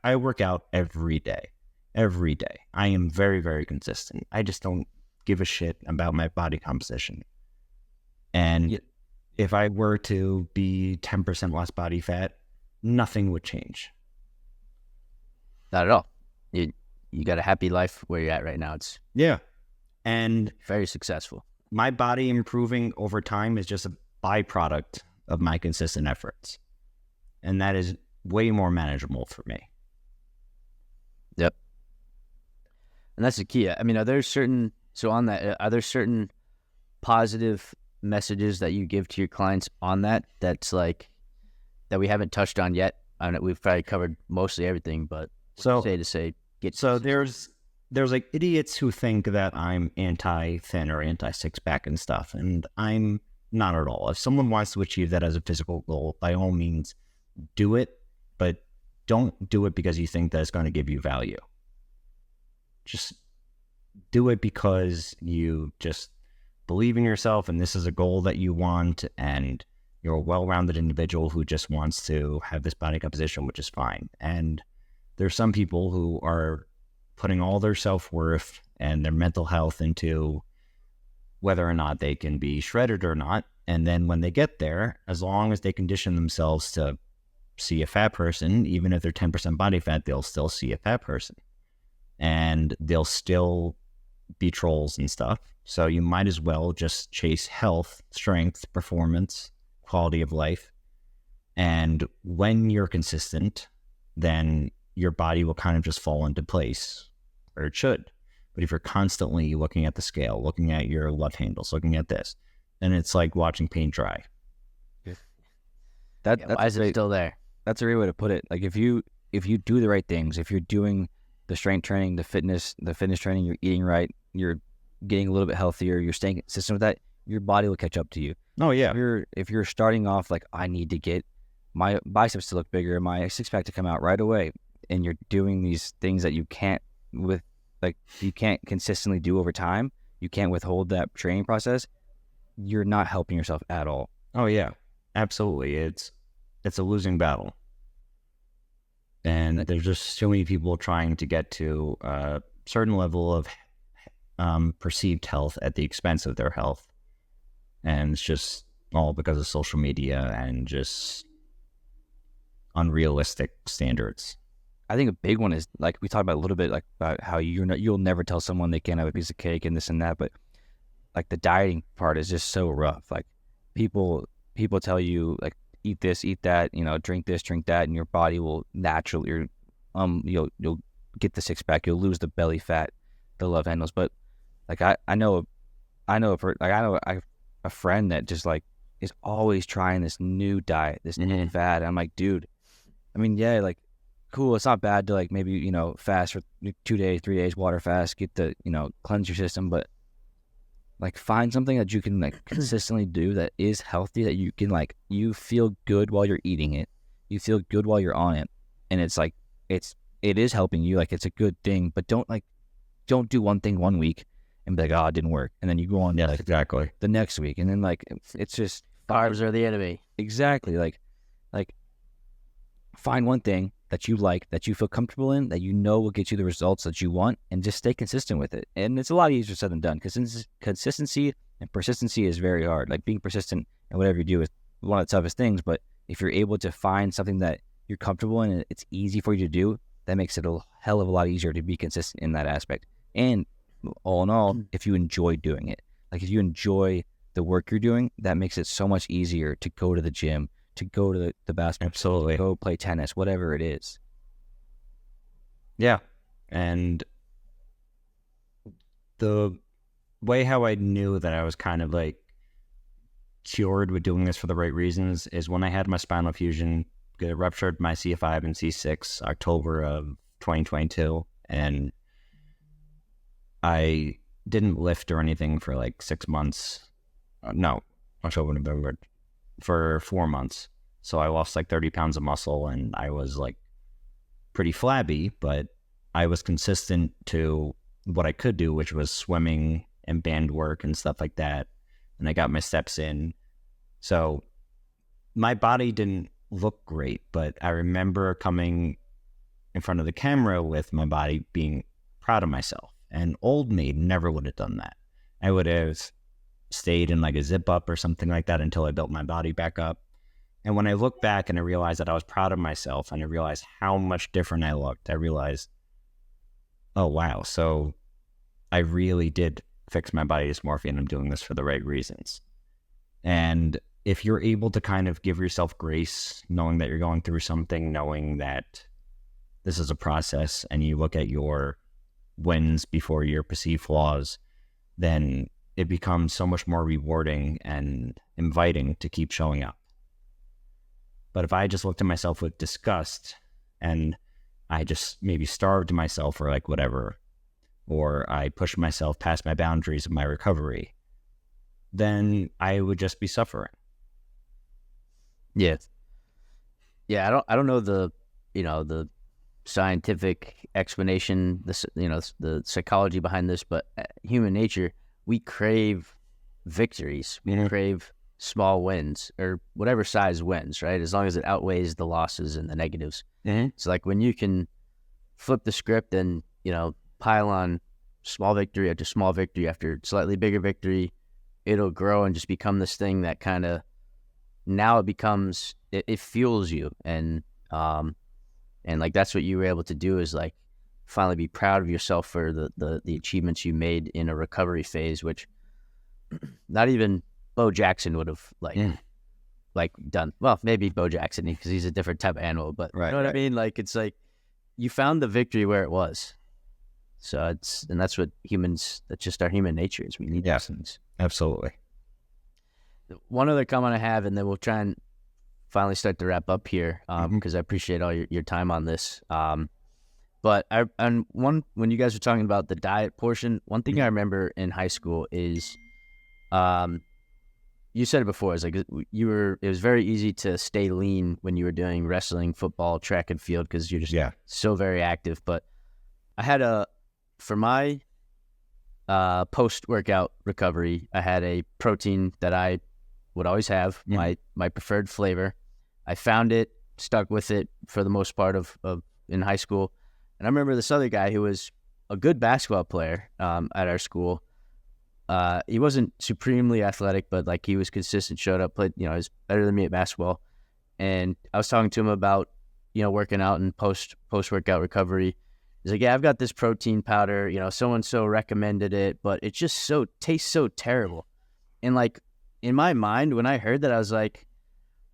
I work out every day. Every day. I am very, very consistent. I just don't give a shit about my body composition. And if I were to be 10% less body fat, nothing would change. Not at all. You got a happy life where you're at right now. It's and very successful. My body improving over time is just a byproduct of my consistent efforts. And that is way more manageable for me. Yep. And that's the key. I mean, are there certain positive messages that you give to your clients on that's like, that we haven't touched on yet? I know we've probably covered mostly everything, but there's like idiots who think that I'm anti-thin or anti-six-pack and stuff, and I'm not at all. If someone wants to achieve that as a physical goal, by all means, do it, but don't do it because you think that it's going to give you value. Just do it because you just believe in yourself and this is a goal that you want, and you're a well-rounded individual who just wants to have this body composition, which is fine. And there's some people who are putting all their self-worth and their mental health into whether or not they can be shredded or not. And then when they get there, as long as they condition themselves to see a fat person, even if they're 10% body fat, they'll still see a fat person. And they'll still be trolls and stuff. So you might as well just chase health, strength, performance, quality of life. And when you're consistent, then your body will kind of just fall into place, or it should. But if you're constantly looking at the scale, looking at your love handles, looking at this, then it's like watching paint dry. Why is it still there? That's a great way to put it. Like if you do the right things, if you're doing the strength training, the fitness training, you're eating right, you're getting a little bit healthier, you're staying consistent with that, your body will catch up to you. Oh yeah. If you're starting off like, I need to get my biceps to look bigger, my six pack to come out right away, and you're doing these things that you can't consistently do over time, you can't withhold that training process, you're not helping yourself at all. Oh yeah, absolutely. It's a losing battle, and there's just so many people trying to get to a certain level of perceived health at the expense of their health, and it's just all because of social media and just unrealistic standards. I think a big one is, like we talked about a little bit, like about how you'll never tell someone they can't have a piece of cake and this and that, but like the dieting part is just so rough. Like people tell you like, eat this, eat that, drink this, drink that, and your body will naturally, you'll get the six pack, you'll lose the belly fat, the love handles. But like I know a friend that just like is always trying this new diet, this new fad. I'm like, dude, I mean, yeah, like cool, it's not bad to like maybe fast for 2 days, 3 days, water fast, get the cleanse your system, but like find something that you can like consistently do that is healthy, that you can like, you feel good while you're eating it, you feel good while you're on it, and it's like it is helping you, like it's a good thing. But don't do one thing 1 week and be like, oh, it didn't work, and then you go on Exactly the next week, and then like it's just Carbs are the enemy. exactly like find one thing that you like, that you feel comfortable in, that will get you the results that you want, and just stay consistent with it. And it's a lot easier said than done, because consistency and persistency is very hard. Like being persistent in whatever you do is one of the toughest things, but if you're able to find something that you're comfortable in and it's easy for you to do, that makes it a hell of a lot easier to be consistent in that aspect. And all in all, if you enjoy doing it, like if you enjoy the work you're doing, that makes it so much easier to go to the gym, to go to the basketball, absolutely, go play tennis, whatever it is. Yeah. And the way how I knew that I was kind of like cured with doing this for the right reasons is when I had my spinal fusion, ruptured my C5 and C6 October of 2022, and I didn't lift or anything for like 6 months. No, October, November, for 4 months. So I lost like 30 pounds of muscle, and I was like pretty flabby, but I was consistent to what I could do, which was swimming and band work and stuff like that. And I got my steps in. So my body didn't look great, but I remember coming in front of the camera with my body being proud of myself. And old me never would have done that. I would have stayed in like a zip up or something like that until I built my body back up. And when I look back and I realized that I was proud of myself, and I realized how much different I looked, I realized, oh wow, so I really did fix my body dysmorphia, and I'm doing this for the right reasons. And if you're able to kind of give yourself grace, knowing that you're going through something, knowing that this is a process, and you look at your wins before your perceived flaws, then it becomes so much more rewarding and inviting to keep showing up. But if I just looked at myself with disgust, and I just maybe starved myself or like whatever, or I pushed myself past my boundaries of my recovery, then I would just be suffering. Yeah. I don't know the scientific explanation, the psychology behind this, but human nature, we crave victories. We crave small wins, or whatever size wins, right? As long as it outweighs the losses and the negatives. So like when you can flip the script and, pile on small victory after small victory after slightly bigger victory, it'll grow and just become this thing that kind of, now it becomes, it fuels you. And like, that's what you were able to do, is like finally be proud of yourself for the achievements you made in a recovery phase, which not even Bo Jackson would have like done. Well, maybe Bo Jackson, because he's a different type of animal, but you know what I mean? Like, it's like you found the victory where it was. So that's what humans, that's just our human nature, is we need those things. Absolutely. One other comment I have, and then we'll try and finally start to wrap up here, because I appreciate all your time on this. But when you guys were talking about the diet portion, one thing I remember in high school is, you said it before. It's like it was very easy to stay lean when you were doing wrestling, football, track and field because you're just so very active. But I had for my post workout recovery, I had a protein that I would always have, my preferred flavor. I found it, stuck with it for the most part of in high school. And I remember this other guy who was a good basketball player at our school. He wasn't supremely athletic, but like he was consistent, showed up, played, he was better than me at basketball. And I was talking to him about, working out and post workout recovery. He's like, yeah, I've got this protein powder, so-and-so recommended it, but it just tastes so terrible. And like in my mind, when I heard that, I was like,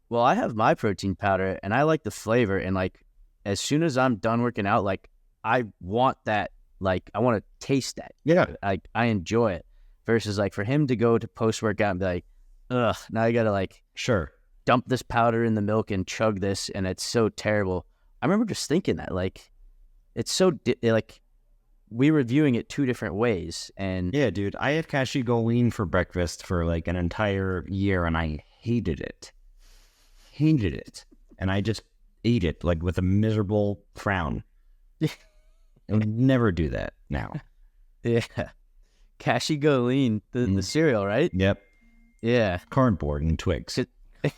well, I have my protein powder and I like the flavor. And like, as soon as I'm done working out, like I want that, like I want to taste that. Yeah. Like I enjoy it. Versus like for him to go to post workout and be like, ugh, now I got to like dump this powder in the milk and chug this. And it's so terrible. I remember just thinking that like, it's so like we were viewing it two different ways. And yeah, dude, I had cashew go lean for breakfast for like an entire year and I hated it. And I just ate it like with a miserable frown. I would never do that now. Yeah. Cashew go lean, the cereal, right? Yep. Yeah. Cardboard and Twigs.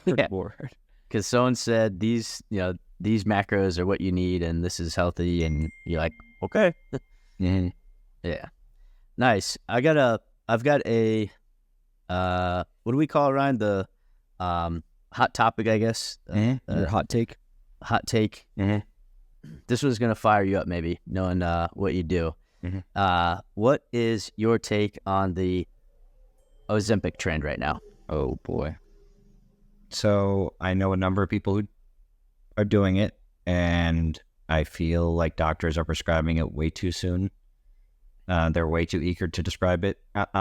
Cardboard. Because someone said these macros are what you need and this is healthy, and you're like, okay. Yeah. Nice. I've got a what do we call it, Ryan? The hot topic, I guess. Your hot take. Hot take. This was gonna fire you up, maybe, knowing what you do. What is your take on the Ozempic trend right now? Oh boy. So I know a number of people who are doing it, and I feel like doctors are prescribing it way too soon. They're way too eager to prescribe it. There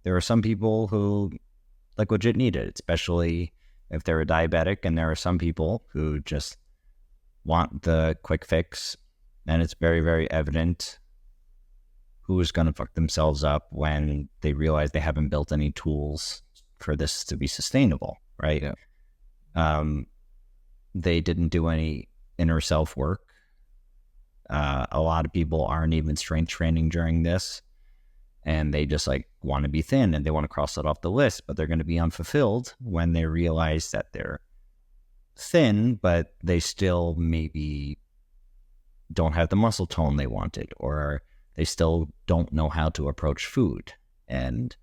are some people who like legit need it, especially if they're a diabetic, and there are some people who just want the quick fix, and it's very, very evident who's going to fuck themselves up when they realize they haven't built any tools for this to be sustainable, right? Yeah. They didn't do any inner self work. A lot of people aren't even strength training during this, and they just like want to be thin and they want to cross that off the list, but they're going to be unfulfilled when they realize that they're thin, but they still maybe don't have the muscle tone they wanted, or they still don't know how to approach food. And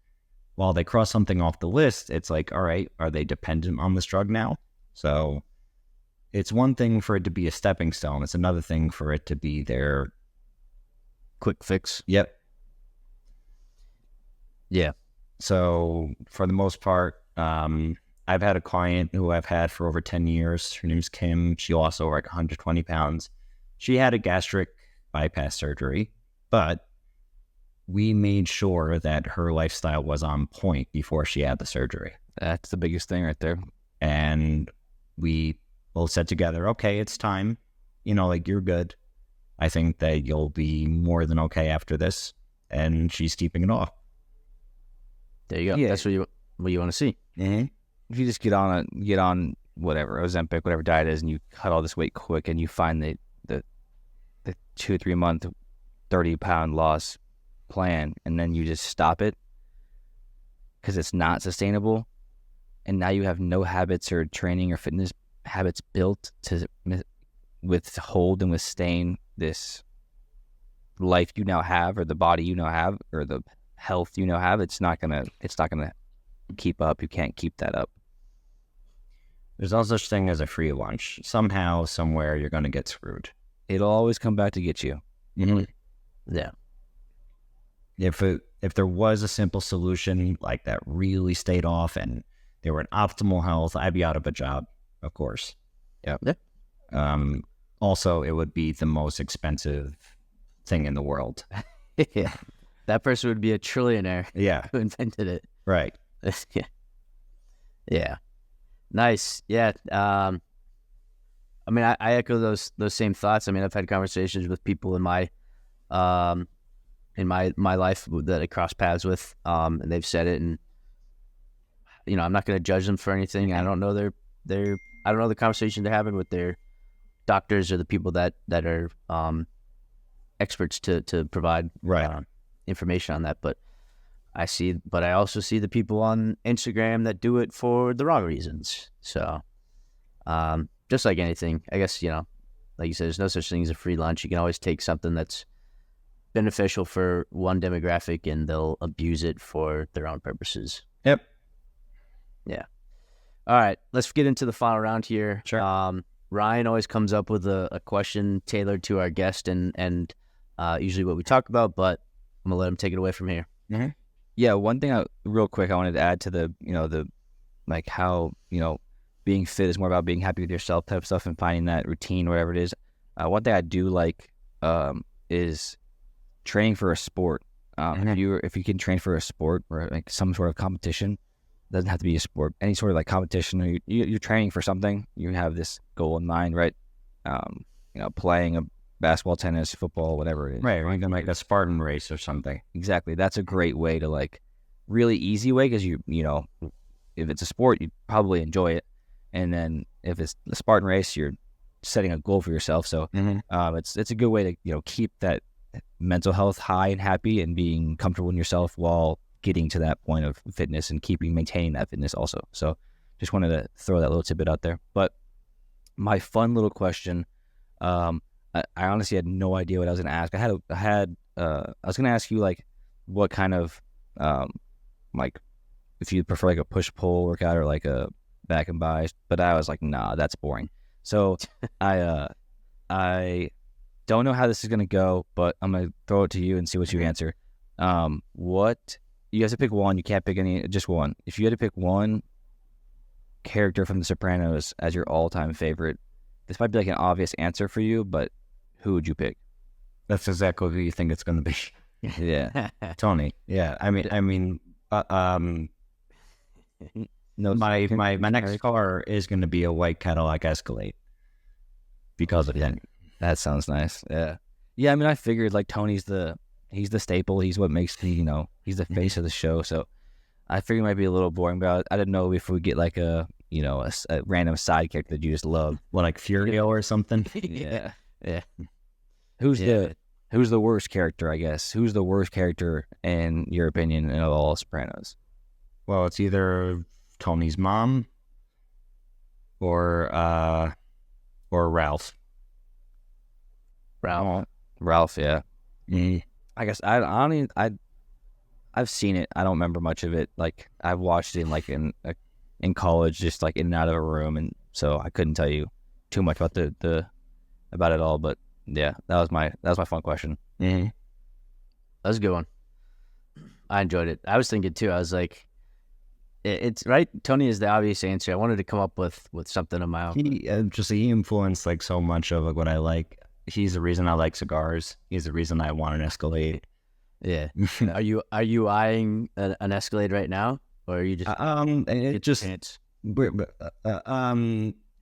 while they cross something off the list, it's like, all right, are they dependent on this drug now? So it's one thing for it to be a stepping stone. It's another thing for it to be their quick fix. Yep. Yeah. So for the most part, I've had a client who I've had for over 10 years. Her name's Kim. She lost over like 120 pounds. She had a gastric bypass surgery, but we made sure that her lifestyle was on point before she had the surgery. That's the biggest thing right there. And we both said together, okay, it's time. Like, you're good. I think that you'll be more than okay after this. And she's keeping it off. There you go. Yeah. That's what you want to see. Mm-hmm. If you just get on whatever Ozempic, whatever diet is, and you cut all this weight quick, and you find the 2-3 month 30-pound loss plan, and then you just stop it because it's not sustainable, and now you have no habits or training or fitness habits built to withhold and withstand this life you now have, or the body you now have, or the health you now have. It's not gonna keep up. You can't keep that up. There's no such thing as a free lunch. Somehow, somewhere, you're going to get screwed. It'll always come back to get you. Mm-hmm. Yeah. If there was a simple solution like that really stayed off and they were in optimal health, I'd be out of a job, of course. Yeah. Also, it would be the most expensive thing in the world. Yeah. That person would be a trillionaire. Yeah. Who invented it. Right. Yeah. Yeah. Nice. Yeah. I mean, I echo those same thoughts. I mean, I've had conversations with people um in my life that I cross paths with, and they've said it, and I'm not going to judge them for anything. I don't know I don't know the conversation they're having with their doctors or the people that are experts to provide Right. information on that. But I also see the people on Instagram that do it for the wrong reasons. So, just like anything, I guess, like you said, there's no such thing as a free lunch. You can always take something that's beneficial for one demographic and they'll abuse it for their own purposes. Yep. Yeah. All right, let's get into the final round here. Sure. Ryan always comes up with a question tailored to our guest and usually what we talk about, but I'm gonna let him take it away from here. Mm-hmm. Yeah, one thing real quick I wanted to add to the like how being fit is more about being happy with yourself type of stuff and finding that routine, whatever it is. One thing I do like is training for a sport. If you can train for a sport or like some sort of competition, doesn't have to be a sport, any sort of like competition, or you're training for something, you have this goal in mind, right? Playing a basketball, tennis, football, whatever it is. Right. We're going to make a Spartan race or something. Exactly. That's a great way to like really easy way because if it's a sport, you probably enjoy it. And then if it's the Spartan race, you're setting a goal for yourself. So it's a good way to, keep that mental health high and happy and being comfortable in yourself while getting to that point of fitness and maintaining that fitness also. So just wanted to throw that little tidbit out there. But my fun little question, I honestly had no idea what I was going to ask. I was going to ask you like what kind of like if you prefer like a push pull workout or like a back and buys, but I was like, nah, that's boring. So I don't know how this is going to go, but I'm going to throw it to you and see what you answer. What you have to pick one. You can't pick any, just one. If you had to pick one character from The Sopranos as your all-time favorite, this might be like an obvious answer for you, but who would you pick? That's exactly who you think it's going to be. Yeah, Tony. Yeah. I mean, no. My next car is going to be a white Cadillac Escalade because of that. That sounds nice. Yeah. Yeah. I mean, I figured like he's the staple. He's what makes he's the face of the show. So I figured it might be a little boring, but I didn't know if we get like a random side character that you just love. Well, like Furio or something. Yeah. Yeah. Who's the worst character, I guess? Who's the worst character in your opinion of all Sopranos? Well, it's either Tony's mom or Ralph. Ralph, yeah. Mm. I guess I've seen it. I don't remember much of it. Like I've watched it in college, just like in and out of a room, and so I couldn't tell you too much about about it all. But yeah, that was my fun question. Mm-hmm. That was a good one. I enjoyed it. I was thinking too. I was like, it's right. Tony is the obvious answer. I wanted to come up with something of my own. He influenced like so much of like what I like. He's the reason I like cigars. He's the reason I want an Escalade. Yeah. Are you eyeing an Escalade right now, or are you just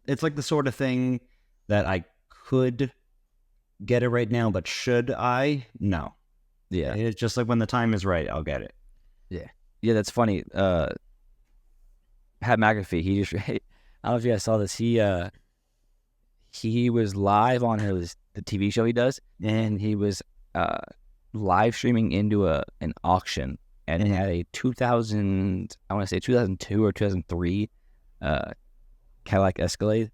it's like the sort of thing that I could get it right now, but should I? No. Yeah. It's just like when the time is right, I'll get it. Yeah. Yeah, that's funny. Pat McAfee, I don't know if you guys saw this. He was live on the TV show he does, and he was live streaming into an auction, and it had a 2002 or 2003 Cadillac Escalade,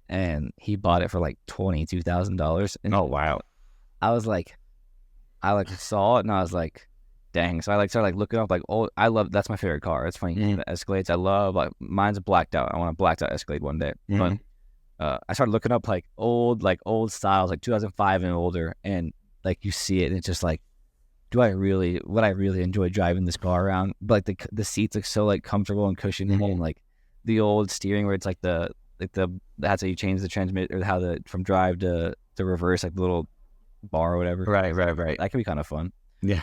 and he bought it for like $22,000. Oh wow! I saw it and I was like, dang. So I started looking up that's my favorite car. It's funny. The Escalades I love, like mine's blacked out. I want a blacked out Escalade one day. But I started looking up old styles, like 2005 and older, and like you see it and it's just like, would I really enjoy driving this car around? But like the seats look so like comfortable and cushioned, and like the old steering where it's like that's how you change the transmit, or how from drive to reverse, like the little bar or whatever. Right. That could be kind of fun. Yeah.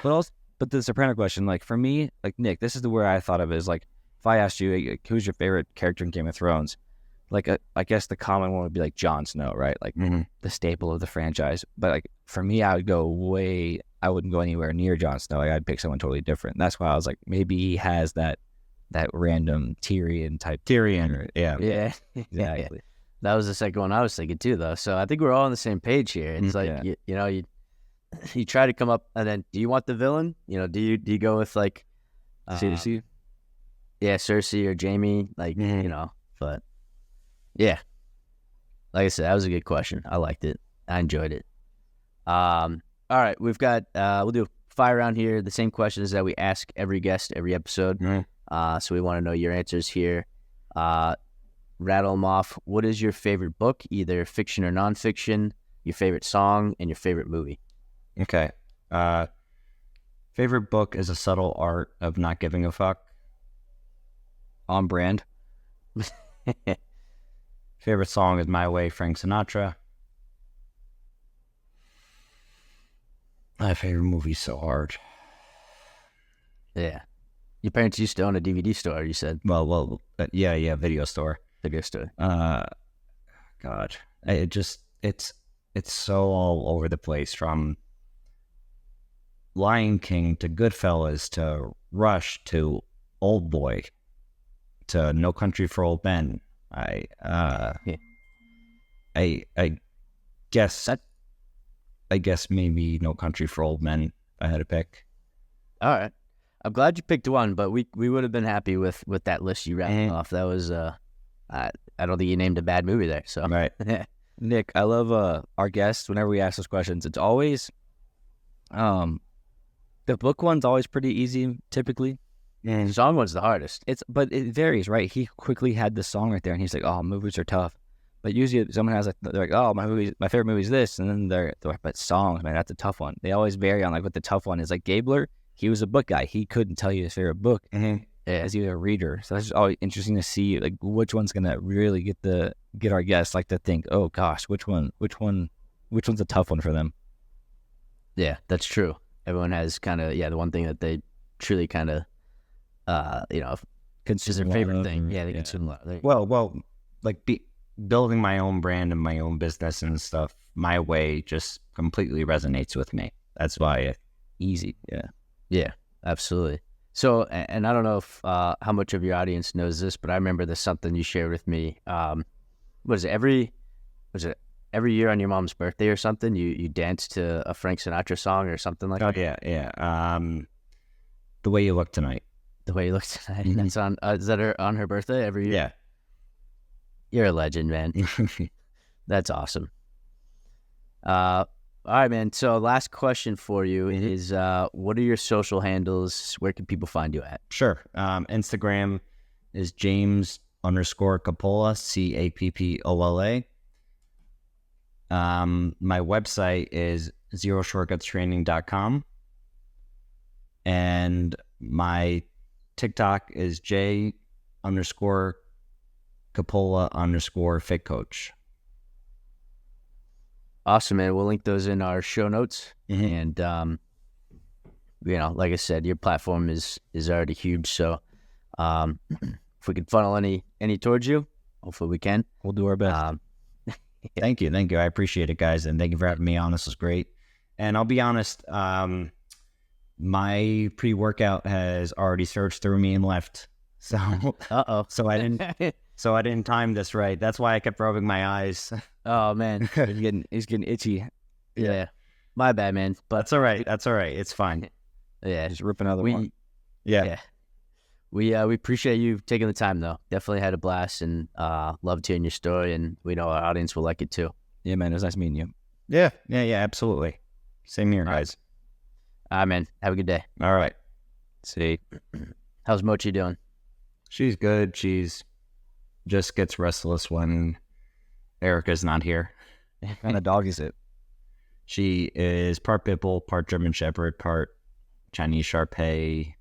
But the Soprano question, like for me, like, Nick, this is where I thought of it, is like, if I asked you, like, who's your favorite character in Game of Thrones, like I guess the common one would be like Jon Snow, right? Like the staple of the franchise. But like for me, I wouldn't go anywhere near Jon Snow. Like, I'd pick someone totally different. That's why I was like, maybe he has that random Tyrion type. Tyrion, yeah. Yeah, Exactly. that was the second one I was thinking too, though. So I think we're all on the same page here. It's like Yeah. you know you try to come up, and then do you want the villain? You know, do you go with like See, Cersei or Jamie? Like you know, but yeah, like I said, that was a good question. I liked it. I enjoyed it. All right, we've got we'll do a fire round here. The same questions that we ask every guest every episode. So we want to know your answers here. Rattle them off. What is your favorite book, either fiction or nonfiction? Your favorite song and your favorite movie. Okay. Favorite book is A Subtle Art of Not Giving a Fuck. on brand. Favorite song is My Way, Frank Sinatra. My favorite movie's so hard. Yeah. Your parents used to own a DVD store, you said. Well, yeah, video store. Video store. God, it's so all over the place, from Lion King to Goodfellas to Rush to Old Boy to No Country for Old Men. I guess maybe No Country for Old Men if I had to pick. All right. I'm glad you picked one, but we would have been happy with that list you rattled off. That was I don't think you named a bad movie there. So Right. Nick, I love our guests. Whenever we ask those questions, it's always the book one's always pretty easy typically. The song one's the hardest. But it varies, right? He quickly had the song right there, and he's like, "Oh, movies are tough." But usually, someone has like, they're like, "Oh, my favorite movie is this," and then they're like, "But songs, man, that's a tough one." They always vary on like what the tough one is. Like Gabler, he was a book guy. He couldn't tell you his favorite book as he was a reader. So that's just always interesting to see like which one's gonna really get our guests like to think, "Oh gosh, which one's a tough one for them." Yeah, that's true. Everyone has kind of the one thing that they truly kind of is their favorite thing. Yeah, they consume a lot. Well, like building my own brand and my own business and stuff, My Way just completely resonates with me. That's why easy. Yeah, absolutely. So, and I don't know if how much of your audience knows this, but I remember there's something you shared with me. Was it every year on your mom's birthday or something? You dance to a Frank Sinatra song or something like that? Yeah. The Way You Look Tonight. The Way You Look Tonight. That's on. Is that on her birthday every year? Yeah. You're a legend, man. That's awesome. All right, man. So last question for you is, what are your social handles? Where can people find you at? Sure. Instagram is James_Cappola, Cappola. My website is zeroshortcutstraining.com. And my TikTok is J_Cappola_fit coach. Awesome, man. We'll link those in our show notes. And, like I said, your platform is already huge. So if we could funnel any towards you, hopefully we can. We'll do our best. Thank you. I appreciate it, guys. And thank you for having me on. This was great. And I'll be honest, my pre-workout has already searched through me and left. So, so I didn't time this right. That's why I kept rubbing my eyes. Oh man, he's getting itchy. Yeah, my bad, man. But that's all right. It's fine. Yeah, just rip another one. Yeah. We appreciate you taking the time, though. Definitely had a blast and loved hearing your story, and we know our audience will like it too. Yeah, man. It was nice meeting you. Yeah, absolutely. Same here, guys. All right, man. Have a good day. All right. See. How's Mochi doing? She's good. She's just gets restless when Erica's not here. What kind of dog is it? She is part pit bull, part German Shepherd, part Chinese Shar-Pei,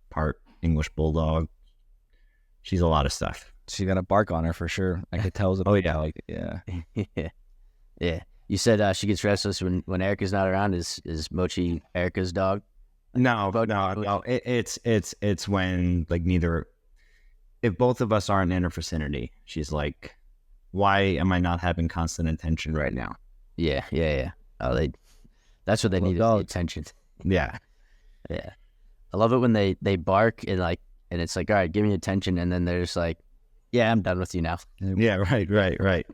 part English Bulldog. She's a lot of stuff. She's got a bark on her for sure. I could tell. Yeah. You said she gets restless when Erica's not around. Is Mochi Erica's dog? No. It's when like neither. If both of us aren't in her vicinity, she's like why am I not having constant attention right now? Yeah. Oh, that's what they need, is the attention. Yeah. Yeah. I love it when they bark and it's like, all right, give me attention, and then they're just like, yeah, I'm done with you now. Yeah, right.